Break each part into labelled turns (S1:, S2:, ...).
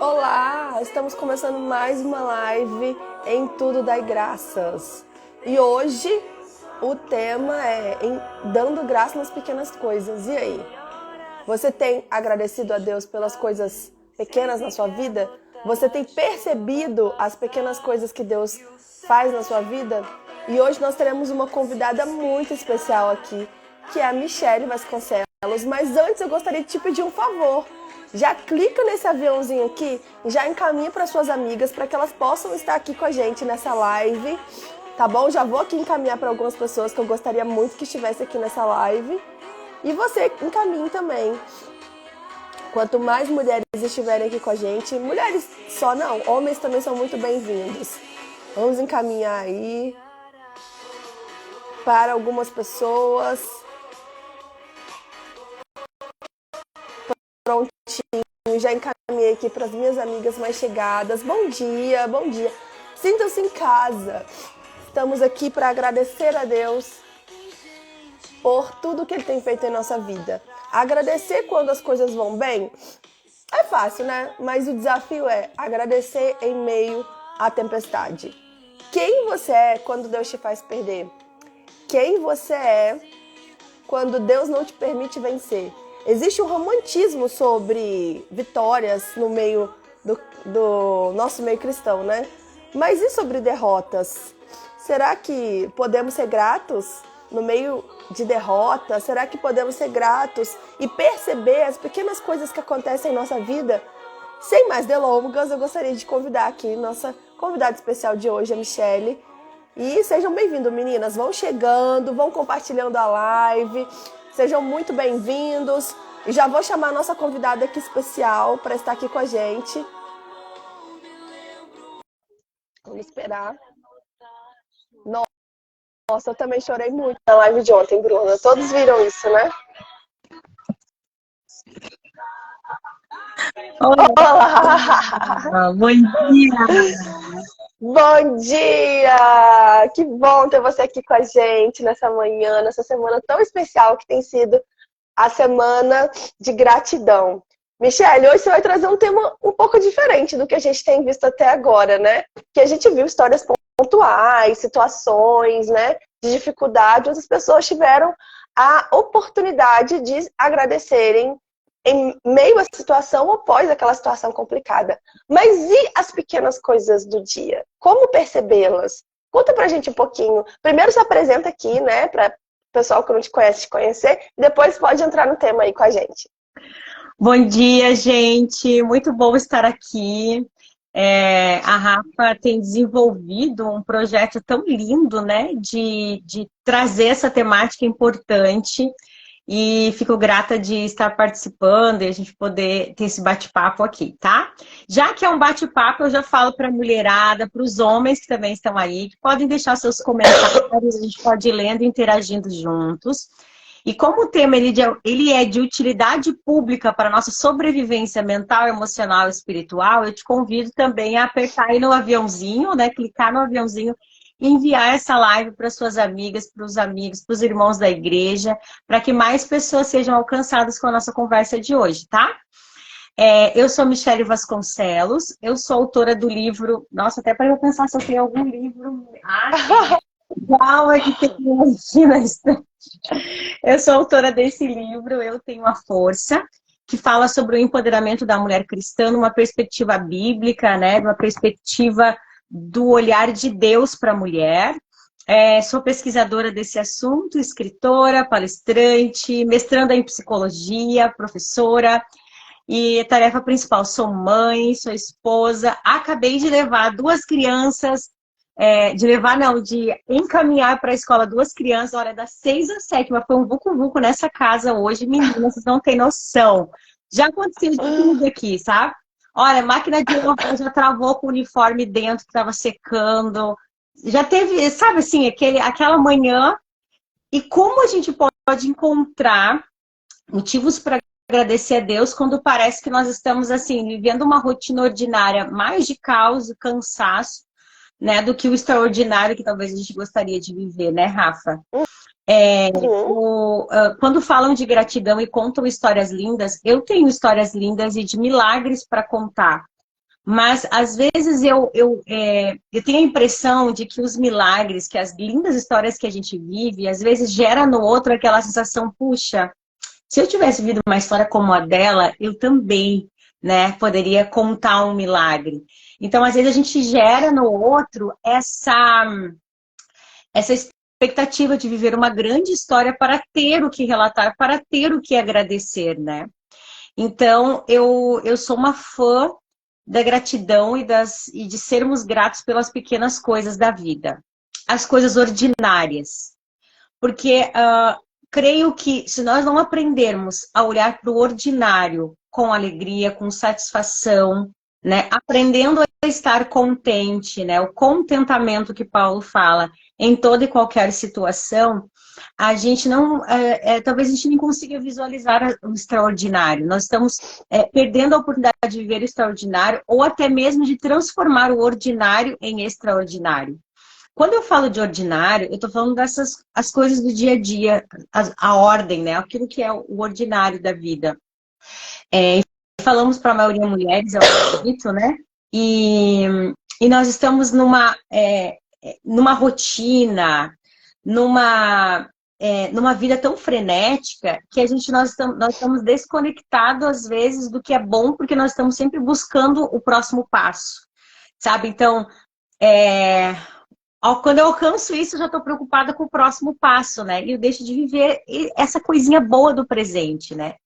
S1: Olá, estamos começando mais uma live em Tudo Dai Graças. E hoje o tema é dando graça nas pequenas coisas. E aí? Você tem agradecido a Deus pelas coisas pequenas na sua vida? Você tem percebido as pequenas coisas que Deus faz na sua vida? E hoje nós teremos uma convidada muito especial aqui, que é a Michele Vasconcelos. Mas antes eu gostaria de te pedir um favor. Já clica nesse aviãozinho aqui e já encaminha para suas amigas para que elas possam estar aqui com a gente nessa live, tá bom? Já vou aqui encaminhar para algumas pessoas que eu gostaria muito que estivesse aqui nessa live. E você encaminhe também. Quanto mais mulheres estiverem aqui com a gente, mulheres só não, homens também são muito bem-vindos. Vamos encaminhar aí para algumas pessoas. Prontinho, já encaminhei aqui para as minhas amigas mais chegadas. Bom dia, bom dia. Sintam-se em casa. Estamos aqui para agradecer a Deus por tudo que Ele tem feito em nossa vida. Agradecer quando as coisas vão bem é fácil, né? Mas o desafio é agradecer em meio à tempestade. Quem você é quando Deus te faz perder? Quem você é quando Deus não te permite vencer? Existe um romantismo sobre vitórias no meio do nosso meio cristão, né? Mas e sobre derrotas? Será que podemos ser gratos no meio de derrota? Será que podemos ser gratos e perceber as pequenas coisas que acontecem em nossa vida? Sem mais delongas, eu gostaria de convidar aqui nossa convidada especial de hoje, a Michele. E sejam bem-vindos, meninas. Vão chegando, vão compartilhando a live. Sejam muito bem-vindos. E já vou chamar a nossa convidada aqui especial para estar aqui com a gente. Vamos esperar. Nossa, eu também chorei muito na live de ontem, Bruna. Todos viram isso, né?
S2: Olá! Bom dia!
S1: Bom dia! Que bom ter você aqui com a gente nessa manhã, nessa semana tão especial que tem sido a semana de gratidão. Michele, hoje você vai trazer um tema um pouco diferente do que a gente tem visto até agora, né? Que a gente viu histórias pontuais, situações, né, de dificuldade, onde as pessoas tiveram a oportunidade de agradecerem em meio à situação ou após aquela situação complicada. Mas e as pequenas coisas do dia? Como percebê-las? Conta pra gente um pouquinho. Primeiro se apresenta aqui, né, para o pessoal que não te conhece te conhecer, e depois pode entrar no tema aí com a gente.
S2: Bom dia, gente! Muito bom estar aqui. A Rafa tem desenvolvido um projeto tão lindo, né, de trazer essa temática importante. E fico grata de estar participando e a gente poder ter esse bate-papo aqui, tá? Já que é um bate-papo, eu já falo para a mulherada, para os homens que também estão aí, que podem deixar seus comentários, a gente pode ir lendo e interagindo juntos. E como o tema ele é de utilidade pública para a nossa sobrevivência mental, emocional e espiritual, eu te convido também a apertar aí no aviãozinho, né? Clicar no aviãozinho e enviar essa live para suas amigas, para os amigos, para os irmãos da igreja, para que mais pessoas sejam alcançadas com a nossa conversa de hoje, tá? Eu sou Michele Vasconcelos, eu sou autora do livro... Nossa, até para eu pensar se eu tenho algum livro... Igual aqui tem aqui na estante. Eu sou autora desse livro, Eu Tenho a Força, que fala sobre o empoderamento da mulher cristã numa perspectiva bíblica, né? Numa perspectiva do olhar de Deus para a mulher. Sou pesquisadora desse assunto, escritora, palestrante, mestranda em psicologia, professora. E a tarefa principal, sou mãe, sou esposa. Acabei de levar duas crianças, de encaminhar para a escola duas crianças, olha, das 6 às 7, mas foi um vucu-vucu nessa casa hoje, meninas, vocês não têm noção. Já aconteceu de tudo aqui, sabe? Olha, a máquina de lavar já travou com o uniforme dentro, que estava secando. Já teve, sabe assim, aquela manhã. E como a gente pode encontrar motivos para agradecer a Deus quando parece que nós estamos, assim, vivendo uma rotina ordinária mais de caos e cansaço, né, do que o extraordinário que talvez a gente gostaria de viver, né, Rafa? Quando falam de gratidão e contam histórias lindas, eu tenho histórias lindas e de milagres para contar. Mas, às vezes, eu tenho a impressão de que os milagres, que as lindas histórias que a gente vive, às vezes gera no outro aquela sensação, puxa, se eu tivesse vivido uma história como a dela, eu também, né, poderia contar um milagre. Então, às vezes, a gente gera no outro essa expectativa de viver uma grande história para ter o que relatar, para ter o que agradecer, né? Então, eu sou uma fã da gratidão e de sermos gratos pelas pequenas coisas da vida. As coisas ordinárias. Porque creio que se nós não aprendermos a olhar para o ordinário com alegria, com satisfação, né? Aprendendo a estar contente, né? O contentamento que Paulo fala em toda e qualquer situação, a gente não, talvez a gente nem consiga visualizar o extraordinário. Nós estamos perdendo a oportunidade de viver o extraordinário ou até mesmo de transformar o ordinário em extraordinário. Quando eu falo de ordinário, eu estou falando dessas as coisas do dia a dia, a ordem, né? Aquilo que é o ordinário da vida. Falamos para a maioria mulheres, eu acredito, né? E nós estamos numa rotina, numa vida tão frenética que nós estamos desconectados, às vezes, do que é bom, porque nós estamos sempre buscando o próximo passo, sabe? Então, quando eu alcanço isso, eu já estou preocupada com o próximo passo, né? E eu deixo de viver essa coisinha boa do presente, né?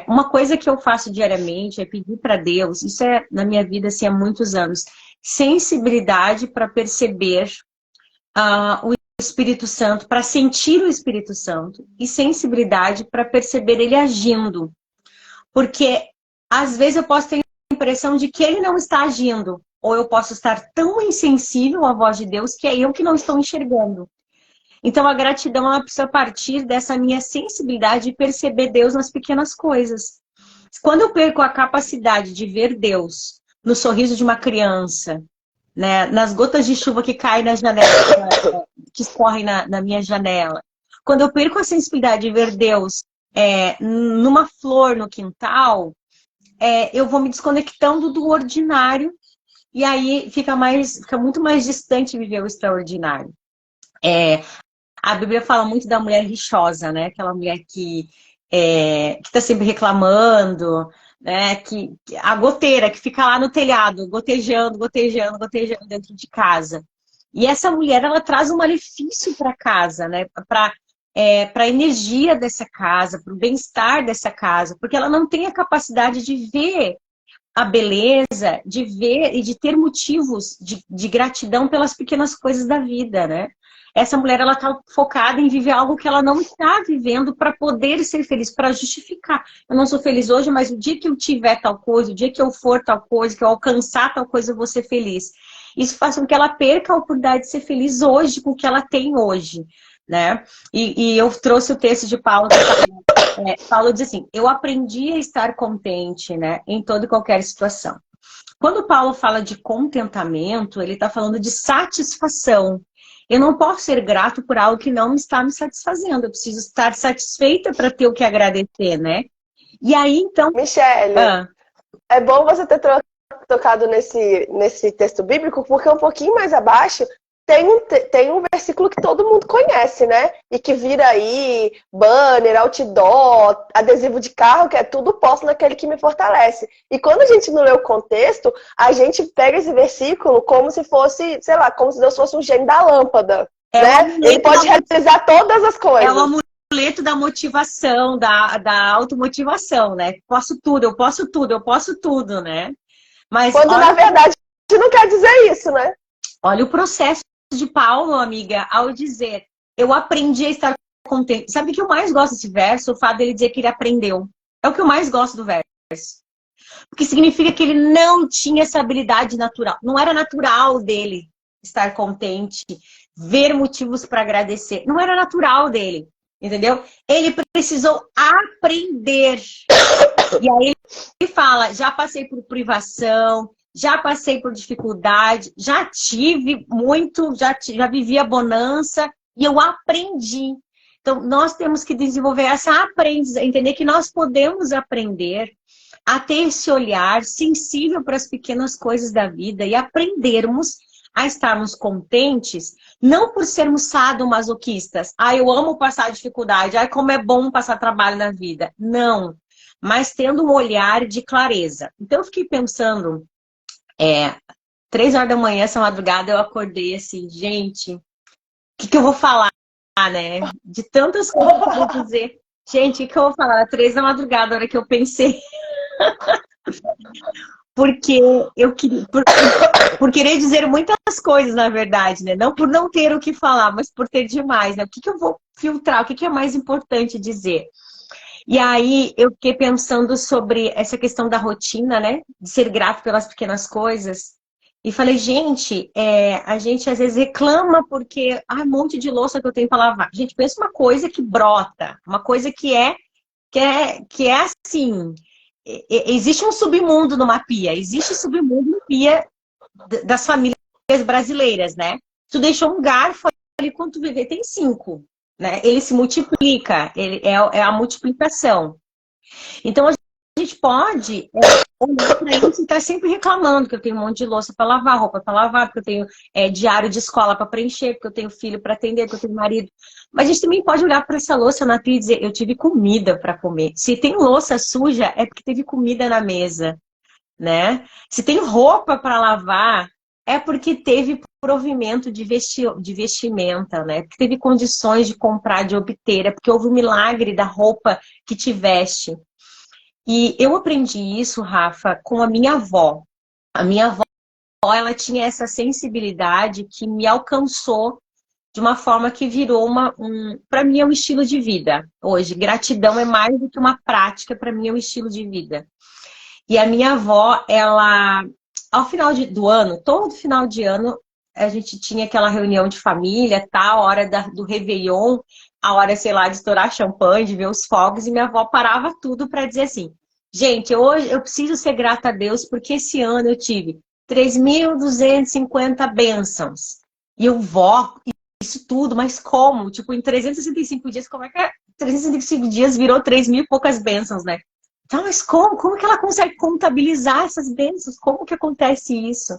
S2: Uma coisa que eu faço diariamente é pedir para Deus, isso é na minha vida assim, há muitos anos, sensibilidade para perceber o Espírito Santo, para sentir o Espírito Santo, e sensibilidade para perceber ele agindo. Porque às vezes eu posso ter a impressão de que ele não está agindo, ou eu posso estar tão insensível à voz de Deus que é eu que não estou enxergando. Então, a gratidão, ela precisa partir dessa minha sensibilidade de perceber Deus nas pequenas coisas. Quando eu perco a capacidade de ver Deus no sorriso de uma criança, né, nas gotas de chuva que caem na janela, que escorrem na minha janela. Quando eu perco a sensibilidade de ver Deus numa flor no quintal, eu vou me desconectando do ordinário e aí fica muito mais distante viver o extraordinário. A Bíblia fala muito da mulher rixosa, né? Aquela mulher que está sempre reclamando, né? A goteira que fica lá no telhado, gotejando, gotejando, gotejando dentro de casa. E essa mulher, ela traz um malefício para casa, né? Para a energia dessa casa, para o bem-estar dessa casa, porque ela não tem a capacidade de ver a beleza, de ver e de ter motivos de gratidão pelas pequenas coisas da vida, né? Essa mulher, ela está focada em viver algo que ela não está vivendo para poder ser feliz, para justificar. Eu não sou feliz hoje, mas o dia que eu tiver tal coisa, o dia que eu for tal coisa, que eu alcançar tal coisa, eu vou ser feliz. Isso faz com que ela perca a oportunidade de ser feliz hoje, com o que ela tem hoje, né? E eu trouxe o texto de Paulo, Paulo diz assim, eu aprendi a estar contente, né, em toda e qualquer situação. Quando Paulo fala de contentamento, ele está falando de satisfação. Eu não posso ser grato por algo que não está me satisfazendo. Eu preciso estar satisfeita para ter o que agradecer, né? E aí, então...
S1: Michele, é bom você ter tocado nesse texto bíblico, porque um pouquinho mais abaixo tem um versículo que todo mundo conhece, né? E que vira aí banner, outdoor, adesivo de carro, que é tudo posto naquele que me fortalece. E quando a gente não lê o contexto, a gente pega esse versículo como se fosse, sei lá, como se Deus fosse um gênio da lâmpada, né? Ele pode realizar todas as coisas.
S2: É o amuleto da motivação, da automotivação, né? Posso tudo, eu posso tudo, eu posso tudo, né? Mas
S1: quando na verdade não quer dizer isso, né?
S2: Olha o processo de Paulo, amiga, ao dizer, eu aprendi a estar contente. Sabe o que eu mais gosto desse verso? O fato dele dizer que ele aprendeu. É o que eu mais gosto do verso. Porque significa que ele não tinha essa habilidade natural. Não era natural dele estar contente, ver motivos para agradecer. Não era natural dele, entendeu? Ele precisou aprender. E aí ele fala, já passei por privação, já passei por dificuldade, já tive muito, já vivi a bonança e eu aprendi. Então, nós temos que desenvolver essa aprendizagem, entender que nós podemos aprender a ter esse olhar sensível para as pequenas coisas da vida e aprendermos a estarmos contentes, não por sermos sadomasoquistas. Ah, eu amo passar dificuldade. Ah, como é bom passar trabalho na vida. Não. Mas tendo um olhar de clareza. Então, eu fiquei pensando, 3 horas da manhã, essa madrugada, eu acordei assim, gente, o que eu vou falar, né? De tantas coisas que eu vou dizer. Gente, o que eu vou falar? 3 da madrugada, a hora que eu pensei. Porque eu queria, por querer dizer muitas coisas, na verdade, né? Não por não ter o que falar, mas por ter demais, né? O que eu vou filtrar? O que é mais importante dizer? E aí eu fiquei pensando sobre essa questão da rotina, né? De ser grato pelas pequenas coisas. E falei, gente, a gente às vezes reclama porque, um monte de louça que eu tenho para lavar. Gente, pensa uma coisa que brota, uma coisa que é assim. Existe um submundo numa pia, existe submundo na pia das famílias brasileiras, né? Tu deixou um garfo ali, quando tu vê, tem 5, né? Ele se multiplica, ele é a multiplicação. Então, a gente pode olhar para isso e estar sempre reclamando que eu tenho um monte de louça para lavar, roupa para lavar, porque eu tenho diário de escola para preencher, porque eu tenho filho para atender, porque eu tenho marido. Mas a gente também pode olhar para essa louça na pia e dizer, eu tive comida para comer. Se tem louça suja, é porque teve comida na mesa, né? Se tem roupa para lavar, é porque teve provimento de vestimenta, né? Porque teve condições de comprar, de obter, é porque houve o milagre da roupa que te veste. E eu aprendi isso, Rafa, com a minha avó. A minha avó, ela tinha essa sensibilidade que me alcançou de uma forma que virou para mim é um estilo de vida. Hoje, gratidão é mais do que uma prática, para mim é um estilo de vida. E a minha avó, ela, ao final do ano, todo final de ano, a gente tinha aquela reunião de família, tá? A hora do Réveillon, a hora, sei lá, de estourar champanhe, de ver os fogos, e minha avó parava tudo para dizer assim, gente, hoje eu preciso ser grata a Deus, porque esse ano eu tive 3.250 bênçãos. E eu, vó, isso tudo, mas como? Tipo, em 365 dias, como é que 365 dias virou 3.000 e poucas bênçãos, né? Então, mas como? Como que ela consegue contabilizar essas bênçãos? Como que acontece isso?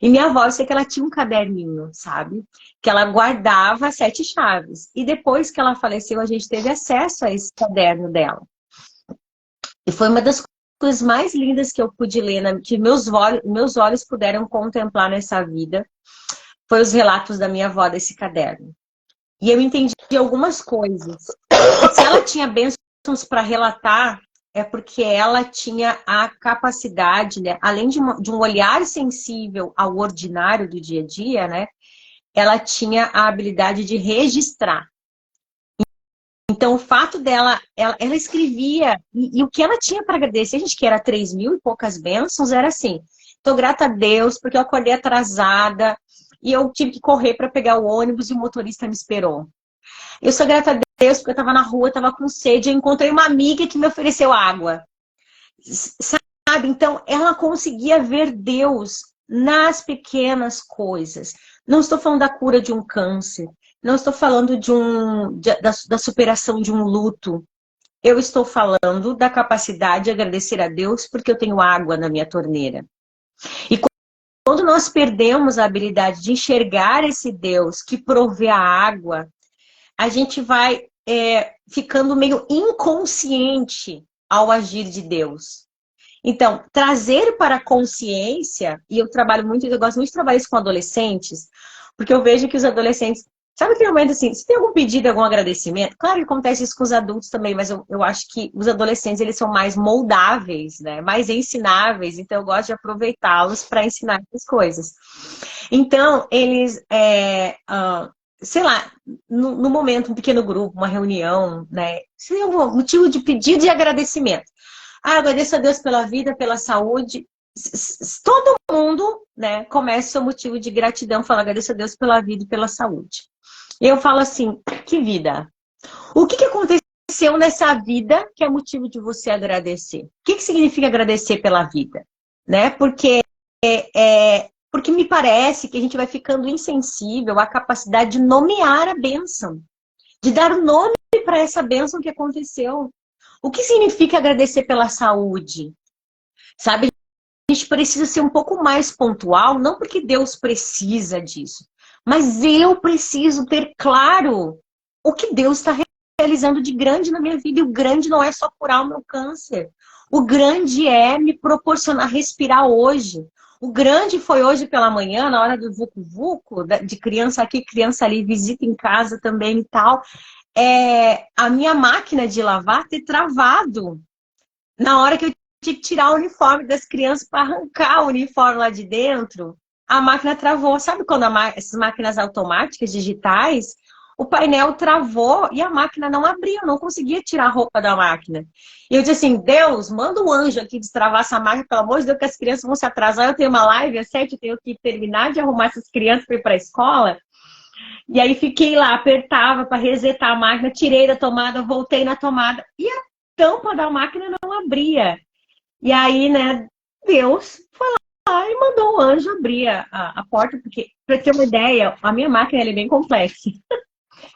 S2: E minha avó, eu sei que ela tinha um caderninho, sabe? Que ela guardava 7 chaves. E depois que ela faleceu, a gente teve acesso a esse caderno dela. E foi uma das coisas mais lindas que eu pude ler, que meus olhos puderam contemplar nessa vida, foi os relatos da minha avó desse caderno. E eu entendi algumas coisas. Se ela tinha bênçãos para relatar, é porque ela tinha a capacidade, né? Além de um olhar sensível ao ordinário do dia a dia, né? Ela tinha a habilidade de registrar. Então, o fato dela, ela escrevia, e o que ela tinha para agradecer, a gente que era 3.000 e poucas bênçãos, era assim, tô grata a Deus porque eu acordei atrasada e eu tive que correr para pegar o ônibus e o motorista me esperou. Eu sou grata a Deus porque eu estava na rua, estava com sede, eu encontrei uma amiga que me ofereceu água. Sabe? Então, ela conseguia ver Deus nas pequenas coisas. Não estou falando da cura de um câncer, não estou falando da superação de um luto. Eu estou falando da capacidade de agradecer a Deus porque eu tenho água na minha torneira. E quando nós perdemos a habilidade de enxergar esse Deus que provê a água, a gente vai ficando meio inconsciente ao agir de Deus. Então, trazer para a consciência, e eu gosto muito de trabalhar isso com adolescentes, porque eu vejo que os adolescentes, sabe aquele momento assim, se tem algum pedido, algum agradecimento, claro que acontece isso com os adultos também, mas eu acho que os adolescentes, eles são mais moldáveis, né? Mais ensináveis, então eu gosto de aproveitá-los para ensinar essas coisas. Então, eles, sei lá, no momento, um pequeno grupo, uma reunião, né? Se tem algum motivo de pedido e agradecimento. Agradeço a Deus pela vida, pela saúde. Todo mundo, né, começa o seu motivo de gratidão, fala agradeço a Deus pela vida e pela saúde. E eu falo assim, que vida? O que aconteceu nessa vida que é motivo de você agradecer? O que significa agradecer pela vida? Né? Porque me parece que a gente vai ficando insensível à capacidade de nomear a bênção, de dar nome para essa bênção que aconteceu. O que significa agradecer pela saúde? Sabe? A gente precisa ser um pouco mais pontual, não porque Deus precisa disso, mas eu preciso ter claro o que Deus está realizando de grande na minha vida. E o grande não é só curar o meu câncer. O grande é me proporcionar respirar hoje. O grande foi hoje pela manhã, na hora do vucu-vucu, de criança aqui, criança ali, visita em casa também e tal. A minha máquina de lavar ter travado na hora que eu tinha que tirar o uniforme das crianças para arrancar o uniforme lá de dentro. A máquina travou. Sabe quando essas máquinas automáticas, digitais, o painel travou e a máquina não abria, eu não conseguia tirar a roupa da máquina. E eu disse assim, Deus, manda um anjo aqui destravar essa máquina, pelo amor de Deus, que as crianças vão se atrasar. Eu tenho uma live às 7, eu tenho que terminar de arrumar essas crianças para ir para a escola. E aí fiquei lá, apertava para resetar a máquina, tirei da tomada, voltei na tomada e a tampa da máquina não abria. E aí, né, Deus foi lá e mandou o anjo abrir a porta, porque, para ter uma ideia, a minha máquina ela é bem complexa.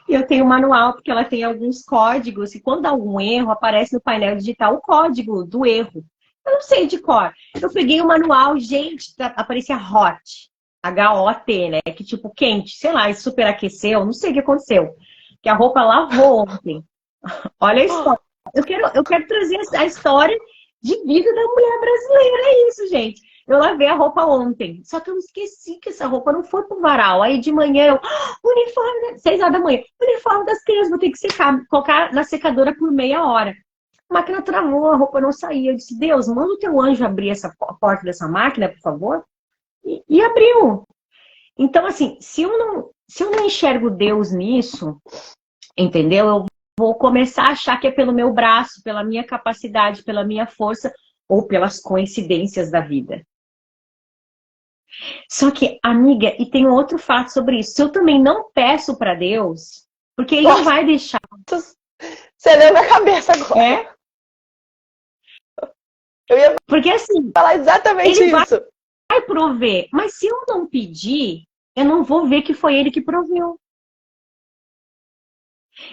S2: E eu tenho um manual, porque ela tem alguns códigos, e quando dá algum erro, aparece no painel digital o código do erro. Eu não sei de cor. Eu peguei o manual, gente, aparecia HOT, H-O-T, né? Que tipo quente, sei lá, superaqueceu, não sei o que aconteceu. Que a roupa lavou ontem. Olha a história. Eu quero trazer a história de vida da mulher brasileira, é isso, gente. Eu lavei a roupa ontem, só que eu esqueci que essa roupa não foi pro varal. Aí de manhã eu, uniforme, 6 horas da manhã, uniforme das crianças, vou ter que secar, colocar na secadora por meia hora. A máquina travou, a roupa não saía. Eu disse, Deus, manda o teu anjo abrir essa porta dessa máquina, por favor. E abriu. Então, assim, se eu não enxergo Deus nisso, entendeu? Eu vou começar a achar que é pelo meu braço, pela minha capacidade, pela minha força ou pelas coincidências da vida. Só que, amiga, e tem um outro fato sobre isso. Se eu também não peço para Deus, porque Ele não vai deixar.
S1: Você leu na cabeça agora.
S2: É?
S1: Eu ia
S2: porque assim,
S1: falar exatamente
S2: Ele
S1: isso.
S2: Vai prover, mas se eu não pedir, eu não vou ver que foi Ele que proveu.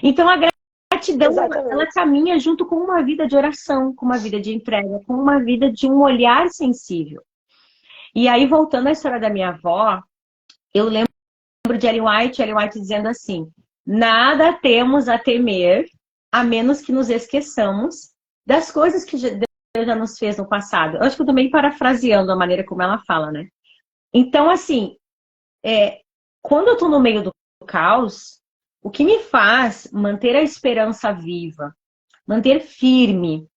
S2: Então a gratidão,
S1: Exatamente.
S2: ela caminha junto com uma vida de oração, com uma vida de entrega, com uma vida de um olhar sensível. E aí, voltando à história da minha avó, eu lembro de Ellen White dizendo assim, nada temos a temer, a menos que nos esqueçamos das coisas que Deus já nos fez no passado. Eu acho que eu tô meio parafraseando a maneira como ela fala, né? Então, assim, quando eu tô no meio do caos, o que me faz manter a esperança viva, manter firme,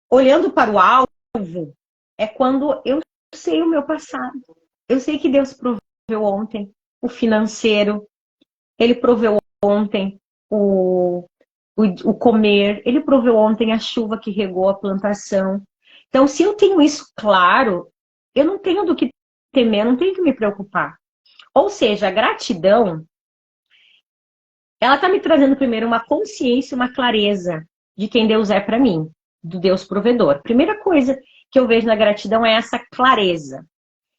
S2: olhando para o alvo, é quando eu sei o meu passado. Eu sei que Deus proveu ontem o financeiro, Ele proveu ontem o comer, Ele proveu ontem a chuva que regou a plantação. Então, se eu tenho isso claro, eu não tenho do que temer, eu não tenho que me preocupar. Ou seja, a gratidão, ela está me trazendo primeiro uma consciência, uma clareza de quem Deus é para mim, do Deus provedor. Primeira coisa que eu vejo na gratidão é essa clareza.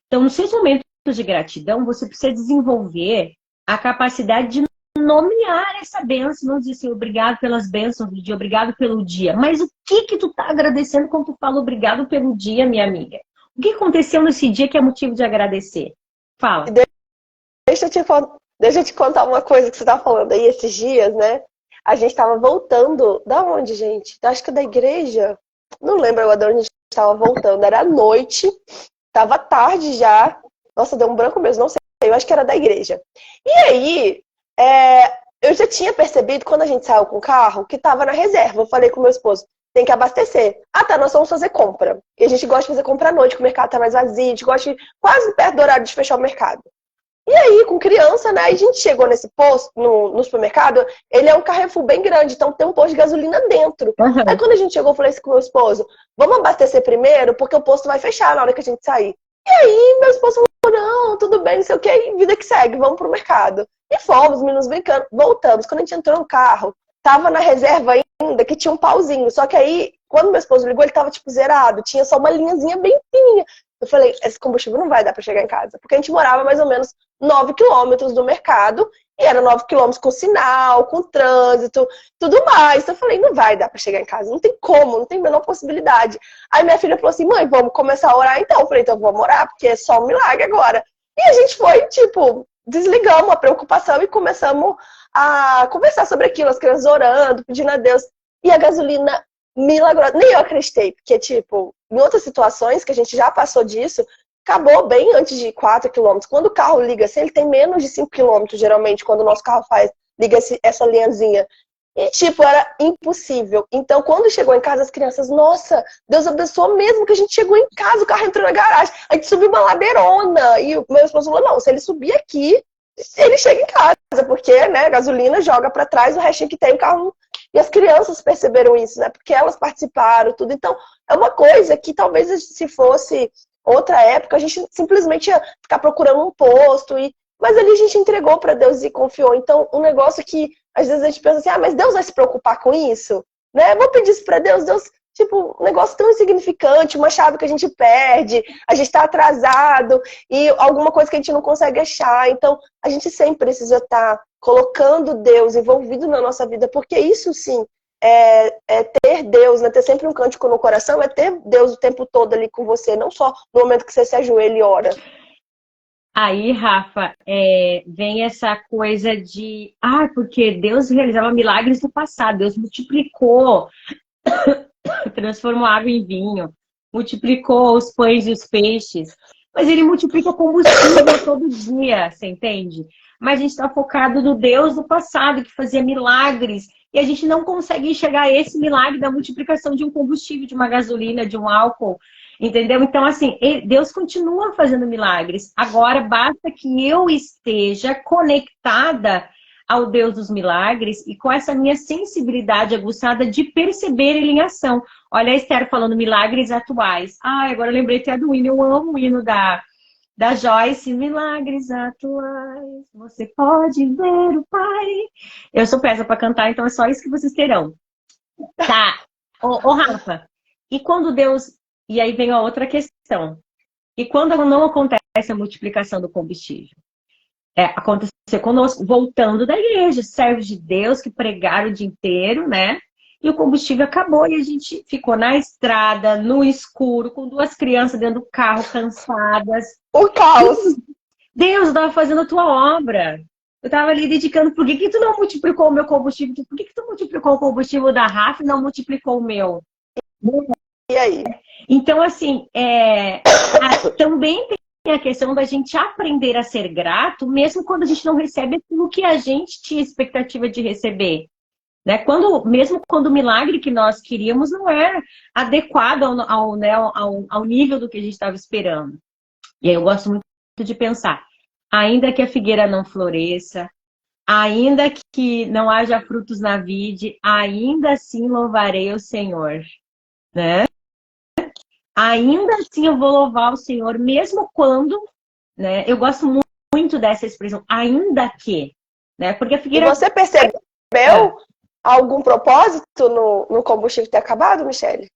S2: Então, nos seus momentos de gratidão, você precisa desenvolver a capacidade de nomear essa bênção, não dizer assim, obrigado pelas bênçãos do dia, obrigado pelo dia. Mas o que tu tá agradecendo quando tu fala obrigado pelo dia, minha amiga? O que aconteceu nesse dia que é motivo de agradecer? Fala.
S1: Deixa eu te contar uma coisa que você tá falando aí esses dias, né? A gente tava voltando. Da onde, gente? Acho que da igreja. Não lembro agora de onde a gente tava voltando. Era à noite. Tava tarde já. Nossa, deu um branco mesmo, não sei. Eu acho que era da igreja. E aí, eu já tinha percebido, quando a gente saiu com o carro, que tava na reserva. Eu falei com meu esposo, tem que abastecer. Ah, tá, nós vamos fazer compra. E a gente gosta de fazer compra à noite, que o mercado tá mais vazio. A gente gosta de quase perto do horário de fechar o mercado. E aí, com criança, né? A gente chegou nesse posto, no supermercado, ele é um Carrefour bem grande, então tem um posto de gasolina dentro.
S2: Uhum.
S1: Aí quando a gente chegou, eu falei assim com meu esposo, vamos abastecer primeiro, porque o posto vai fechar na hora que a gente sair. E aí, meu esposo falou, não, tudo bem, não sei o que, vida que segue, vamos pro mercado. E fomos, meninos brincando, voltamos. Quando a gente entrou no carro, tava na reserva ainda, que tinha um pauzinho. Só que aí, quando meu esposo ligou, ele tava, tipo, zerado. Tinha só uma linhazinha bem fininha. Eu falei, esse combustível não vai dar pra chegar em casa. Porque a gente morava mais ou menos 9 quilômetros do mercado. E era 9 quilômetros com sinal, com trânsito, tudo mais. Então eu falei, não vai dar pra chegar em casa, não tem como, não tem a menor possibilidade. Aí minha filha falou assim, mãe, vamos começar a orar então. Eu falei, então vamos orar, porque é só um milagre agora. E a gente foi, tipo, desligamos a preocupação e começamos a conversar sobre aquilo, as crianças orando, pedindo a Deus. E a gasolina milagrosa, nem eu acreditei, porque, tipo, em outras situações que a gente já passou disso, acabou bem antes de 4 quilômetros. Quando o carro liga assim, ele tem menos de 5 quilômetros, geralmente, quando o nosso carro liga essa linhazinha. E, tipo, era impossível. Então, quando chegou em casa, as crianças, nossa, Deus abençoou mesmo que a gente chegou em casa, o carro entrou na garagem. A gente subiu uma ladeirona. E o meu esposo falou, não, se ele subir aqui, ele chega em casa, porque, né, a gasolina joga para trás o restinho que tem, o carro. E as crianças perceberam isso, né, porque elas participaram, tudo. Então, é uma coisa que talvez se fosse outra época, a gente simplesmente ia ficar procurando um posto, mas ali a gente entregou para Deus e confiou. Então, um negócio que às vezes a gente pensa assim, mas Deus vai se preocupar com isso? Né? Vou pedir isso para Deus, tipo, um negócio tão insignificante, uma chave que a gente perde, a gente está atrasado e alguma coisa que a gente não consegue achar. Então, a gente sempre precisa estar colocando Deus envolvido na nossa vida, porque isso sim é ter Deus, né? Ter sempre um cântico no coração, é ter Deus o tempo todo ali com você, não só no momento que você se ajoelha e ora.
S2: Aí, Rafa, vem essa coisa de... porque Deus realizava milagres no passado. Deus multiplicou, transformou água em vinho, multiplicou os pães e os peixes. Mas ele multiplica combustível todo dia, você entende? Mas a gente está focado no Deus do passado, que fazia milagres. E a gente não consegue enxergar esse milagre da multiplicação de um combustível, de uma gasolina, de um álcool. Entendeu? Então, assim, Deus continua fazendo milagres. Agora, basta que eu esteja conectada ao Deus dos milagres e com essa minha sensibilidade aguçada de perceber ele em ação. Olha a Esther falando milagres atuais. Agora eu lembrei até do hino. Eu amo o hino da Joyce. Milagres atuais, você pode ver o Pai. Eu sou péssima para cantar, então é só isso que vocês terão. Tá. Ô, Rafa, e quando Deus... E aí vem a outra questão. E quando não acontece a multiplicação do combustível? Aconteceu conosco, voltando da igreja, servos de Deus que pregaram o dia inteiro, né? E o combustível acabou e a gente ficou na estrada, no escuro, com 2 crianças dentro do carro, cansadas.
S1: O caos.
S2: Deus estava fazendo a tua obra. Eu estava ali dedicando. Por que tu não multiplicou o meu combustível? Por que tu multiplicou o combustível da Rafa e não multiplicou o meu?
S1: E aí?
S2: Então, assim, também tem a questão da gente aprender a ser grato, mesmo quando a gente não recebe aquilo que a gente tinha expectativa de receber. Né? Mesmo quando o milagre que nós queríamos não era adequado ao nível do que a gente estava esperando. E aí eu gosto muito de pensar, ainda que a figueira não floresça, ainda que não haja frutos na vide, ainda assim louvarei o Senhor. Né? Ainda assim eu vou louvar o Senhor, mesmo quando, né? Eu gosto muito dessa expressão, ainda que, né? Porque a figueira...
S1: E você percebeu algum propósito no combustível ter acabado, Michele?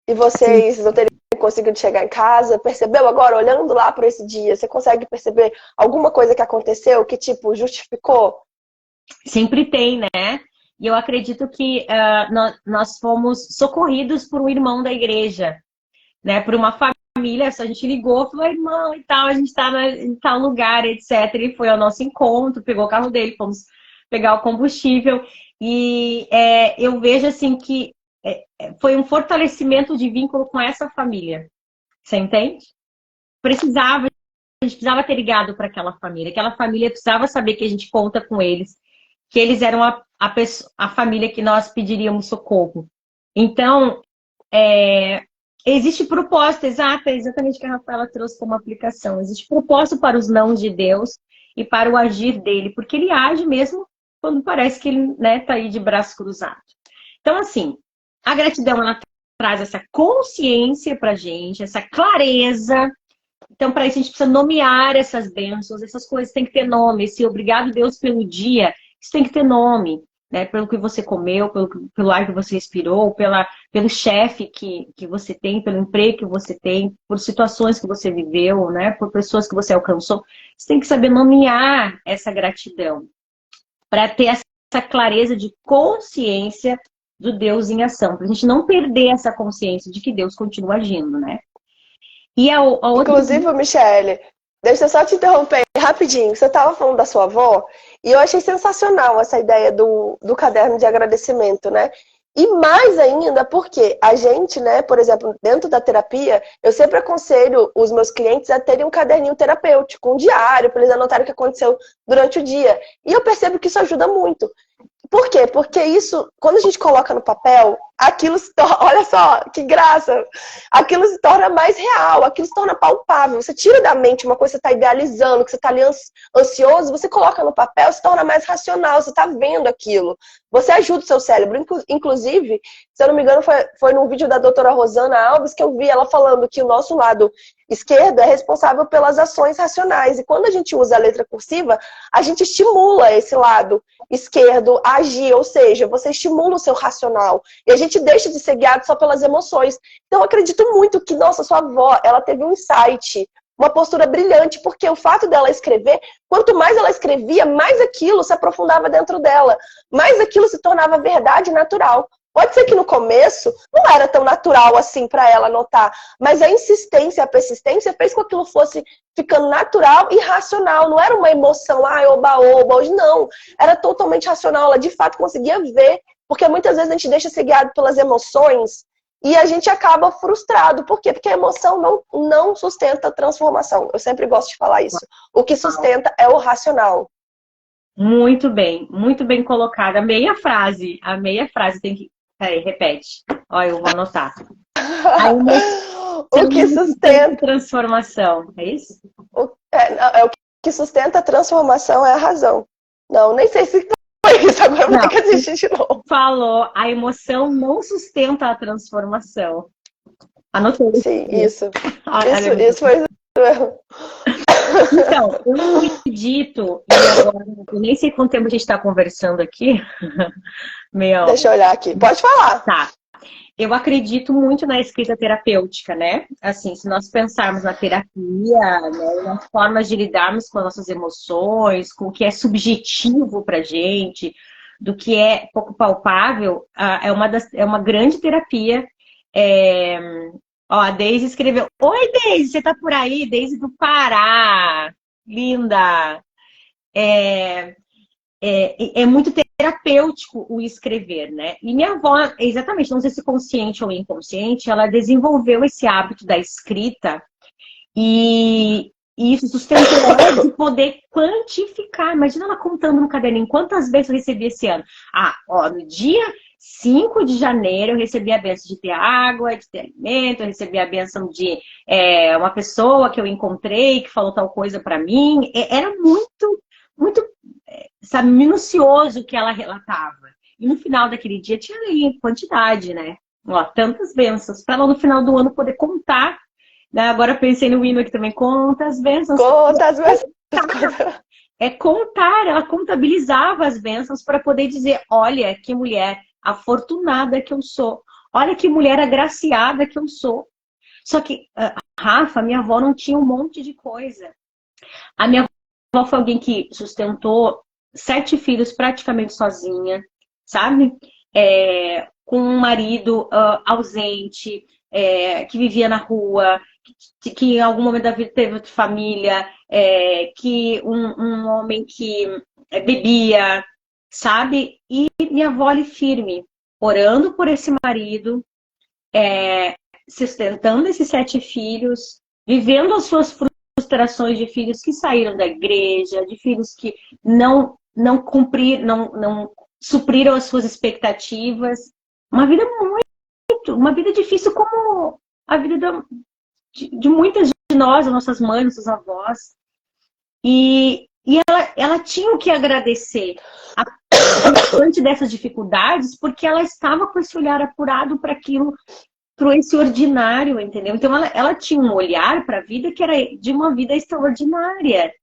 S1: E vocês não teriam conseguido chegar em casa? Percebeu agora, olhando lá para esse dia, você consegue perceber alguma coisa que aconteceu que, tipo, justificou?
S2: Sempre tem, né? E eu acredito que nós fomos socorridos por um irmão da igreja, né? Por uma família, a gente ligou, falou, irmão e tal, a gente está em tal lugar, etc. Ele foi ao nosso encontro, pegou o carro dele, fomos pegar o combustível. E eu vejo assim que foi um fortalecimento de vínculo com essa família. Você entende? A gente precisava ter ligado para aquela família precisava saber que a gente conta com eles, que eles eram a família que nós pediríamos socorro. Então, existe propósito, exatamente o que a Rafaela trouxe como aplicação. Existe propósito para os nãos de Deus e para o agir dele, porque ele age mesmo quando parece que ele tá aí de braço cruzado. Então, assim, a gratidão, ela traz essa consciência pra gente, essa clareza. Então, para isso, a gente precisa nomear essas bênçãos, essas coisas têm que ter nome. Esse obrigado, Deus, pelo dia, isso tem que ter nome. né? Pelo que você comeu, pelo ar que você respirou, pelo chefe que você tem, pelo emprego que você tem, por situações que você viveu, né? Por pessoas que você alcançou. Você tem que saber nomear essa gratidão para ter essa clareza de consciência do Deus em ação, para a gente não perder essa consciência de que Deus continua agindo, né? E a outra...
S1: Inclusive, Michele, deixa eu só te interromper rapidinho. Você estava falando da sua avó e eu achei sensacional essa ideia do caderno de agradecimento, né? E mais ainda porque a gente, né, por exemplo, dentro da terapia, eu sempre aconselho os meus clientes a terem um caderninho terapêutico, um diário, para eles anotarem o que aconteceu durante o dia. E eu percebo que isso ajuda muito. Por quê? Porque isso, quando a gente coloca no papel, aquilo se torna, olha só, que graça, aquilo se torna mais real, aquilo se torna palpável. Você tira da mente uma coisa que você está idealizando, que você está ali ansioso, você coloca no papel, se torna mais racional, você está vendo aquilo. Você ajuda o seu cérebro. Inclusive, se eu não me engano, foi num vídeo da doutora Rosana Alves que eu vi ela falando que o nosso lado esquerdo é responsável pelas ações racionais. E quando a gente usa a letra cursiva, a gente estimula esse lado esquerdo a agir, ou seja, você estimula o seu racional. E a gente deixa de ser guiado só pelas emoções. Então, eu acredito muito que, nossa, sua avó, ela teve um insight, uma postura brilhante, porque o fato dela escrever, quanto mais ela escrevia, mais aquilo se aprofundava dentro dela, mais aquilo se tornava verdade natural. Pode ser que no começo não era tão natural assim para ela anotar, mas a insistência, a persistência fez com que aquilo fosse ficando natural e racional. Não era uma emoção, oba-oba, hoje não. Era totalmente racional, ela de fato conseguia ver, porque muitas vezes a gente deixa ser guiado pelas emoções e a gente acaba frustrado. Por quê? Porque a emoção não sustenta a transformação. Eu sempre gosto de falar isso. O que sustenta é o racional.
S2: Muito bem colocada. A meia frase tem que... Peraí, repete. Olha, eu vou anotar.
S1: O que sustenta
S2: transformação, é isso?
S1: O que sustenta a transformação é a razão. Não, nem sei se foi isso, agora vou ter que assistir de novo.
S2: Falou, a emoção não sustenta a transformação. Anotei.
S1: Sim, isso. Isso foi...
S2: Então, eu acredito, e agora, eu nem sei quanto tempo a gente está conversando aqui.
S1: Deixa eu olhar aqui. Pode falar.
S2: Tá. Eu acredito muito na escrita terapêutica, né? Assim, se nós pensarmos na terapia, né, nas formas de lidarmos com as nossas emoções, com o que é subjetivo pra gente, do que é pouco palpável, é uma grande terapia. Ó, a Deise escreveu: Oi, Deise, você tá por aí? Deise do Pará. Linda. É muito terapêutico o escrever, né? E minha avó, exatamente, não sei se consciente ou inconsciente, ela desenvolveu esse hábito da escrita e isso sustentou ela de poder quantificar. Imagina ela contando no caderninho quantas vezes eu recebi esse ano. No dia 5 de janeiro eu recebi a bênção de ter água, de ter alimento, eu recebi a bênção de uma pessoa que eu encontrei que falou tal coisa para mim. Era muito, sabe, minucioso o que ela relatava. E no final daquele dia tinha ali quantidade, né? Ó, tantas bênçãos, para ela no final do ano poder contar. Né? Agora pensei no hino aqui também, conta as bênçãos.
S1: Conta as bênçãos.
S2: Contar, ela contabilizava as bênçãos para poder dizer: olha que mulher afortunada que eu sou, olha que mulher agraciada que eu sou. Só que, Rafa, minha avó não tinha um monte de coisa. A minha avó foi alguém que sustentou 7 filhos praticamente sozinha, sabe? Com um marido ausente, que vivia na rua, que em algum momento da vida teve outra família, que um homem que bebia, sabe? E minha avó ali firme, orando por esse marido, sustentando esses 7 filhos, vivendo as suas frustrações de filhos que saíram da igreja, de filhos que não supriram as suas expectativas. Uma vida difícil como a vida de muitas de nós, as nossas mães, nossas avós. E ela tinha o que agradecer diante dessas dificuldades, porque ela estava com esse olhar apurado para aquilo, para esse ordinário, entendeu? Então ela tinha um olhar para a vida que era de uma vida extraordinária.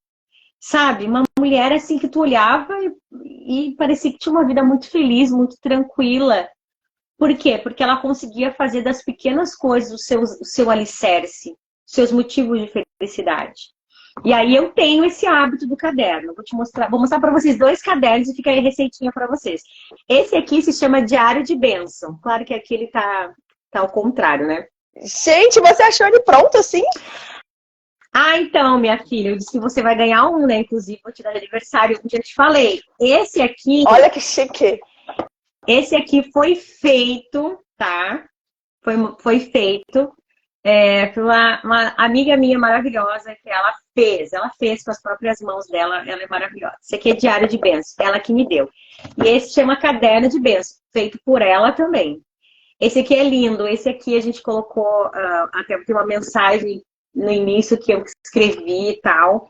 S2: sabe? Uma mulher assim que tu olhava e parecia que tinha uma vida muito feliz, muito tranquila. Por quê? Porque ela conseguia fazer das pequenas coisas o seu alicerce, seus motivos de felicidade. E aí eu tenho esse hábito do caderno. Vou mostrar para vocês 2 cadernos e fica aí a receitinha para vocês. Esse aqui se chama Diário de Bênção. Claro que aqui ele tá ao contrário, né?
S1: Gente, você achou ele pronto assim?
S2: Ah, então, minha filha, eu disse que você vai ganhar um, né? Inclusive, vou te dar de aniversário, como eu te falei.
S1: Olha que chique.
S2: Esse aqui foi feito, tá? Foi feito por uma amiga minha maravilhosa que ela fez com as próprias mãos dela, ela é maravilhosa. Esse aqui é Diário de Bênção, ela que me deu. E esse chama Caderno de Bênção, feito por ela também. Esse aqui é lindo, esse aqui a gente colocou, até tem uma mensagem no início que eu escrevi e tal.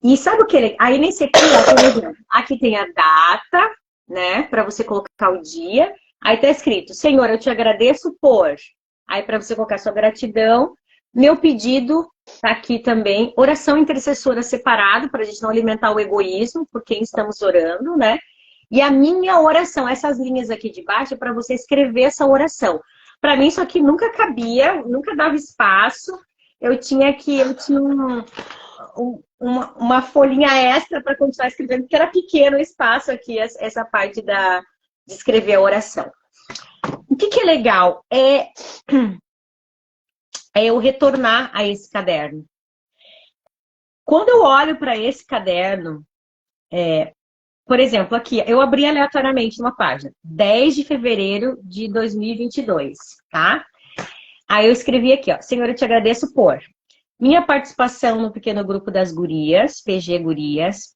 S2: E sabe o que ele... Aí nesse aqui, ó, por exemplo, aqui tem a data, né, para você colocar o dia. Aí tá escrito, Senhor, eu te agradeço por... Aí para você colocar sua gratidão. Meu pedido tá aqui também. Oração intercessora separado, para a gente não alimentar o egoísmo, por quem estamos orando, né? E a minha oração, essas linhas aqui de baixo, é para você escrever essa oração. Para mim, isso aqui nunca cabia, nunca dava espaço. Eu tinha uma folhinha extra para continuar escrevendo, porque era pequeno o espaço aqui, essa parte de escrever a oração. O que é legal é eu retornar a esse caderno. Quando eu olho para esse caderno, por exemplo, aqui, eu abri aleatoriamente uma página, 10 de fevereiro de 2022, tá? Aí eu escrevi aqui, ó, Senhor, eu te agradeço por minha participação no pequeno grupo das gurias, PG Gurias,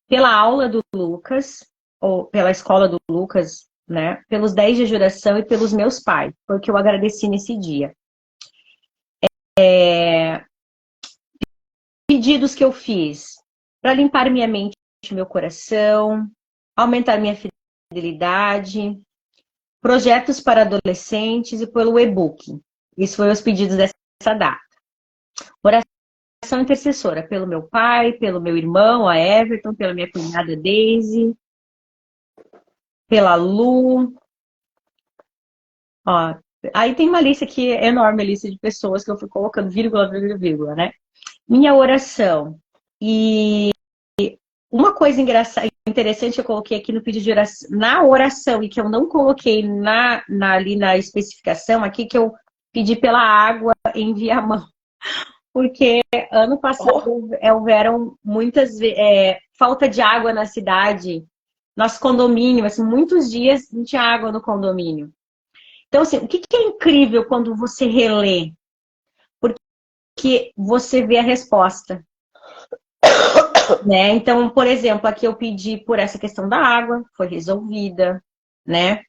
S2: pela aula do Lucas, ou pela escola do Lucas, né? Pelos 10 de oração e pelos meus pais, porque eu agradeci nesse dia. Pedidos que eu fiz para limpar minha mente e meu coração, aumentar minha fidelidade, projetos para adolescentes e pelo e-book. Isso foram os pedidos dessa data. Oração intercessora pelo meu pai, pelo meu irmão, a Everton, pela minha cunhada Daisy, pela Lu. Ó, aí tem uma lista aqui, enorme lista de pessoas que eu fui colocando vírgula, vírgula, vírgula, né? Minha oração. E uma coisa engraçada, interessante, eu coloquei aqui no pedido de oração, na oração, e que eu não coloquei ali na especificação, aqui que eu pedi pela água em Viamão. Porque ano passado houveram muitas falta de água na cidade, nosso condomínio, assim, muitos dias não tinha água no condomínio. Então, assim, o que é incrível quando você relê? Porque você vê a resposta. Né? Então, por exemplo, aqui eu pedi por essa questão da água, foi resolvida, né?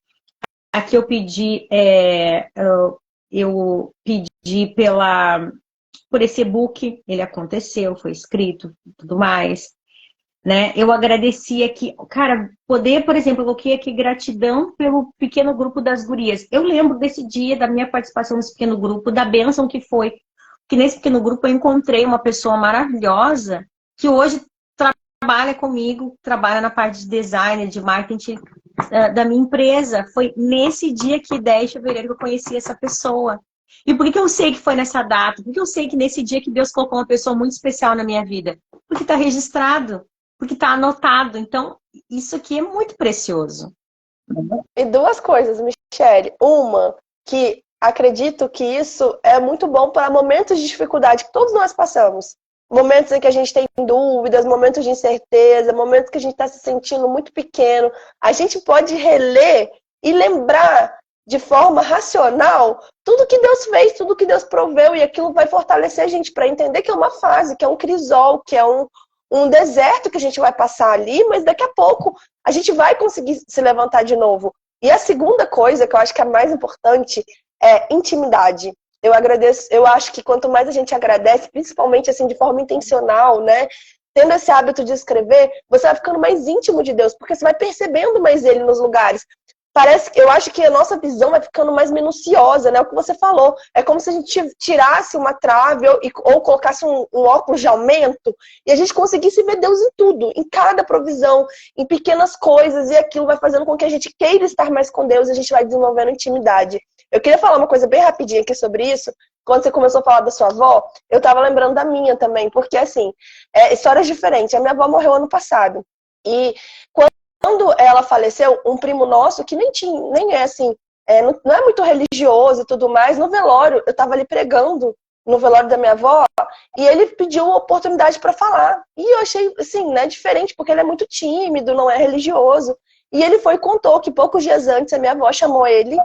S2: Aqui eu pedi por esse e-book, ele aconteceu, foi escrito, tudo mais, né? Eu agradeci aqui, cara, poder, por exemplo, eu coloquei aqui gratidão pelo pequeno grupo das gurias. Eu lembro desse dia, da minha participação nesse pequeno grupo, da bênção que foi, que nesse pequeno grupo eu encontrei uma pessoa maravilhosa que hoje trabalha comigo, trabalha na parte de design, de marketing da minha empresa. Foi nesse dia que 10 de fevereiro que eu conheci essa pessoa. E por que eu sei que foi nessa data? Porque eu sei que nesse dia que Deus colocou uma pessoa muito especial na minha vida. Porque está registrado, porque está anotado. Então, isso aqui é muito precioso.
S1: E 2 coisas, Michele. Uma, que acredito que isso é muito bom para momentos de dificuldade que todos nós passamos. Momentos em que a gente tem dúvidas, momentos de incerteza, momentos que a gente está se sentindo muito pequeno. A gente pode reler e lembrar de forma racional tudo que Deus fez, tudo que Deus proveu, e aquilo vai fortalecer a gente para entender que é uma fase, que é um crisol, que é um deserto que a gente vai passar ali, mas daqui a pouco a gente vai conseguir se levantar de novo. E a segunda coisa, que eu acho que é a mais importante, é intimidade. Eu acho que quanto mais a gente agradece, principalmente assim de forma intencional, né? Tendo esse hábito de escrever, você vai ficando mais íntimo de Deus, porque você vai percebendo mais Ele nos lugares. parece que eu acho que a nossa visão vai ficando mais minuciosa, né? O que você falou. É como se a gente tirasse uma trave ou colocasse um óculos de aumento e a gente conseguisse ver Deus em tudo, em cada provisão, em pequenas coisas, e aquilo vai fazendo com que a gente queira estar mais com Deus e a gente vai desenvolvendo intimidade. Eu queria falar uma coisa bem rapidinha aqui sobre isso. Quando você começou a falar da sua avó, eu tava lembrando da minha também, porque assim, histórias diferentes. A minha avó morreu ano passado. E quando ela faleceu, um primo nosso, que nem é assim, não é muito religioso e tudo mais, no velório, eu tava ali pregando no velório da minha avó, e ele pediu uma oportunidade para falar. E eu achei, assim, né, diferente, porque ele é muito tímido, não é religioso. E ele foi e contou que poucos dias antes a minha avó chamou ele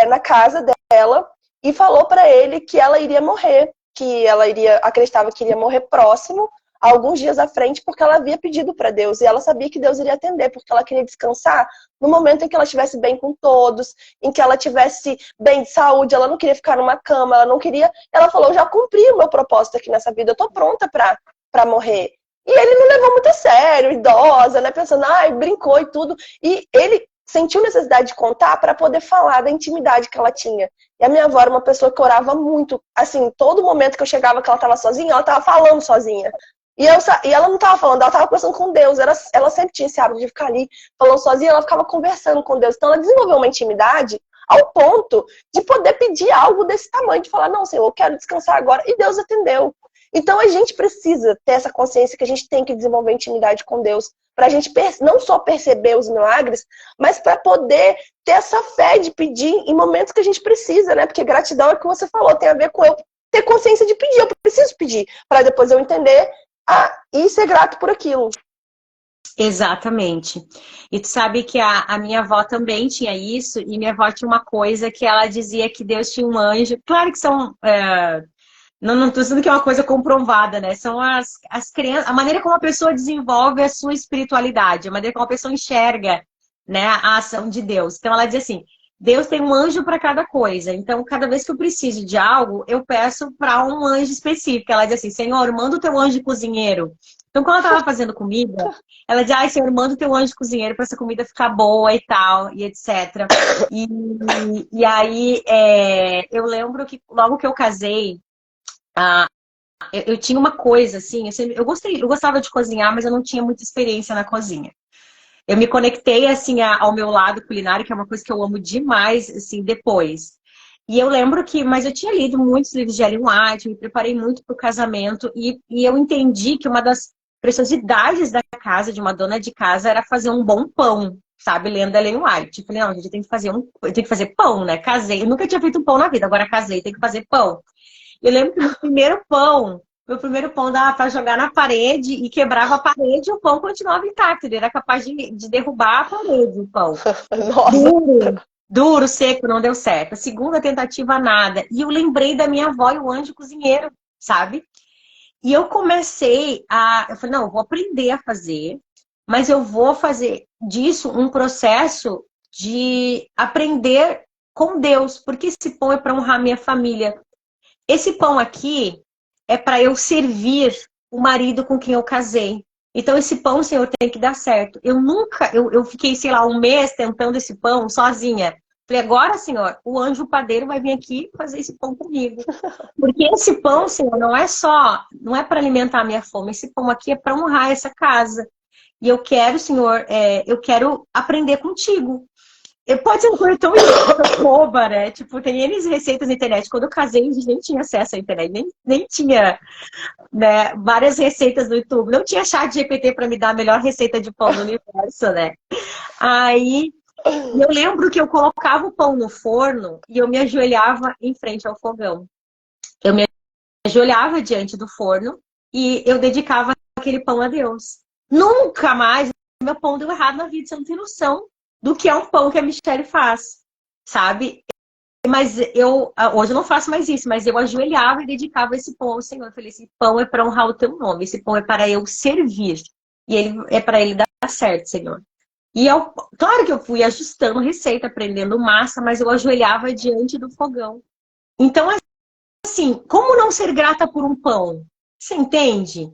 S1: na casa dela e falou para ele que ela iria morrer, que ela acreditava que iria morrer próximo, alguns dias à frente, porque ela havia pedido para Deus e ela sabia que Deus iria atender, porque ela queria descansar no momento em que ela estivesse bem com todos, em que ela estivesse bem de saúde, ela não queria ficar numa cama, ela não queria. Ela falou: já cumpri o meu propósito aqui nessa vida, eu tô pronta para morrer. E ele não levou muito a sério, idosa, né? Pensando, brincou e tudo. E ele sentiu necessidade de contar para poder falar da intimidade que ela tinha. E a minha avó era uma pessoa que orava muito. Assim, todo momento que eu chegava que ela estava sozinha, ela estava falando sozinha. E ela não estava falando, ela estava conversando com Deus. Ela sempre tinha esse hábito de ficar ali falando sozinha, ela ficava conversando com Deus. Então ela desenvolveu uma intimidade ao ponto de poder pedir algo desse tamanho, de falar: não, Senhor, eu quero descansar agora. E Deus atendeu. Então a gente precisa ter essa consciência que a gente tem que desenvolver intimidade com Deus, para a gente não só perceber os milagres, mas para poder ter essa fé de pedir em momentos que a gente precisa, né? Porque gratidão é o que você falou, tem a ver com eu ter consciência de pedir. Eu preciso pedir, para depois eu entender e ser grato por aquilo.
S2: Exatamente. E tu sabe que a minha avó também tinha isso, e minha avó tinha uma coisa que ela dizia que Deus tinha um anjo. Claro que são... Não estou dizendo que é uma coisa comprovada, né? São as crianças, a maneira como a pessoa desenvolve a sua espiritualidade, a maneira como a pessoa enxerga, né, a ação de Deus. Então ela diz assim: Deus tem um anjo para cada coisa. Então, cada vez que eu preciso de algo, eu peço para um anjo específico. Ela diz assim: Senhor, manda o teu anjo cozinheiro. Então, quando ela estava fazendo comida, ela diz: Senhor, manda o teu anjo cozinheiro para essa comida ficar boa e tal, e etc. E aí, eu lembro que logo que eu casei, eu tinha uma coisa assim, eu gostava de cozinhar, mas eu não tinha muita experiência na cozinha. Eu me conectei assim ao meu lado culinário, que é uma coisa que eu amo demais, assim, depois. E eu lembro mas eu tinha lido muitos livros de Ellen White, me preparei muito para o casamento, e eu entendi que uma das preciosidades da casa, de uma dona de casa, era fazer um bom pão, sabe? Lendo Ellen White. Eu falei: não, a gente tem que fazer eu tenho que fazer pão, né? Casei, eu nunca tinha feito um pão na vida, agora casei, tem que fazer pão. Eu lembro que meu primeiro pão dava para jogar na parede e quebrava a parede, e o pão continuava intacto. Ele era capaz de derrubar a parede, o pão.
S1: Nossa!
S2: Duro, seco, não deu certo. A segunda tentativa, nada. E eu lembrei da minha avó e o anjo cozinheiro, sabe? E eu eu falei: não, eu vou aprender a fazer, mas eu vou fazer disso um processo de aprender com Deus, porque esse pão é para honrar minha família. Esse pão aqui é para eu servir o marido com quem eu casei. Então esse pão, Senhor, tem que dar certo. Eu fiquei, sei lá, um mês tentando esse pão sozinha. Falei: agora, Senhor, o anjo padeiro vai vir aqui fazer esse pão comigo. Porque esse pão, Senhor, não é para alimentar a minha fome. Esse pão aqui é para honrar essa casa. E eu quero, Senhor, eu quero aprender contigo. Pode ser uma coisa tão boba, né? Tipo, tem N receitas na internet. Quando eu casei, a gente nem tinha acesso à internet, nem tinha, né, várias receitas no YouTube. Não tinha chat GPT para me dar a melhor receita de pão do universo, né? Aí, eu lembro que eu colocava o pão no forno e eu me ajoelhava em frente ao fogão. Eu me ajoelhava diante do forno e eu dedicava aquele pão a Deus. Nunca mais meu pão deu errado na vida, você não tem noção do que é um pão que a Michelle faz, sabe? Mas hoje eu não faço mais isso, mas eu ajoelhava e dedicava esse pão ao Senhor. Eu falei: esse pão é para honrar o teu nome, esse pão é para eu servir. E é para ele dar certo, Senhor. E claro que eu fui ajustando receita, aprendendo massa, mas eu ajoelhava diante do fogão. Então, assim, como não ser grata por um pão? Você entende?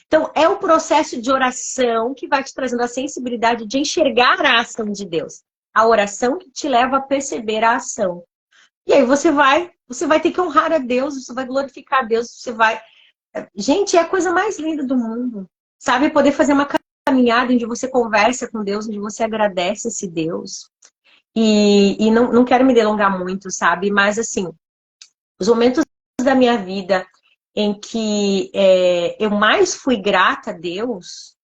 S2: Então, é o processo de oração que vai te trazendo a sensibilidade de enxergar a ação de Deus. a oração que te leva a perceber a ação. E aí você vai ter que honrar a Deus, você vai glorificar a Deus, você vai... Gente, é a coisa mais linda do mundo. Sabe? Poder fazer uma caminhada onde você conversa com Deus, onde você agradece esse Deus. E não quero me delongar muito, sabe? Mas, assim, os momentos da minha vida em que eu mais fui grata a Deus,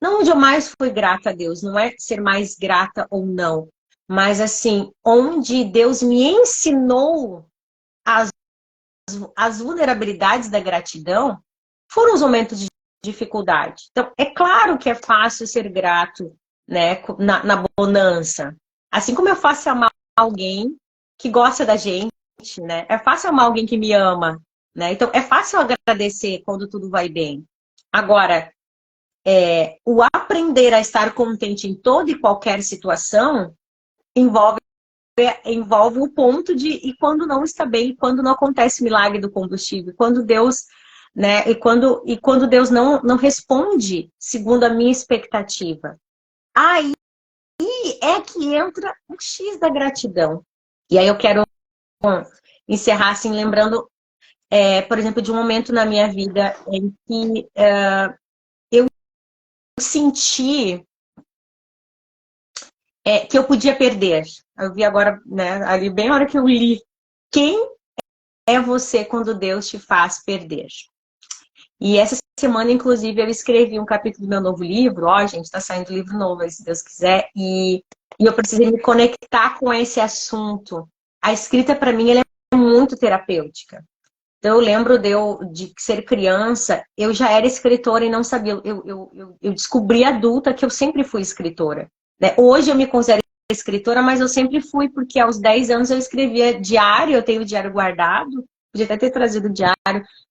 S2: não onde eu mais fui grata a Deus, não é ser mais grata ou não, mas, assim, onde Deus me ensinou as vulnerabilidades da gratidão, foram os momentos de dificuldade. Então, é claro que é fácil ser grato, né, na bonança. Assim como é fácil amar alguém que gosta da gente, né? É fácil amar alguém que me ama, né? Então, é fácil agradecer quando tudo vai bem. Agora, o aprender a estar contente em toda e qualquer situação envolve o ponto de e quando não está bem, quando não acontece milagre do combustível, quando Deus, né, e quando Deus não responde segundo a minha expectativa. Aí é que entra o X da gratidão. E aí eu quero encerrar assim lembrando, por exemplo, de um momento na minha vida em que eu senti que eu podia perder. Eu vi agora, né, ali bem na hora que eu li, quem é você quando Deus te faz perder? E essa semana, inclusive, eu escrevi um capítulo do meu novo livro. Ó, gente, tá saindo livro novo aí, se Deus quiser. E eu precisei me conectar com esse assunto. A escrita, para mim, ela é muito terapêutica. Então, eu lembro de ser criança, eu já era escritora e não sabia. Eu descobri adulta que eu sempre fui escritora, né? Hoje eu me considero escritora, mas eu sempre fui, porque aos 10 anos eu escrevia diário, eu tenho o diário guardado, podia até ter trazido o diário.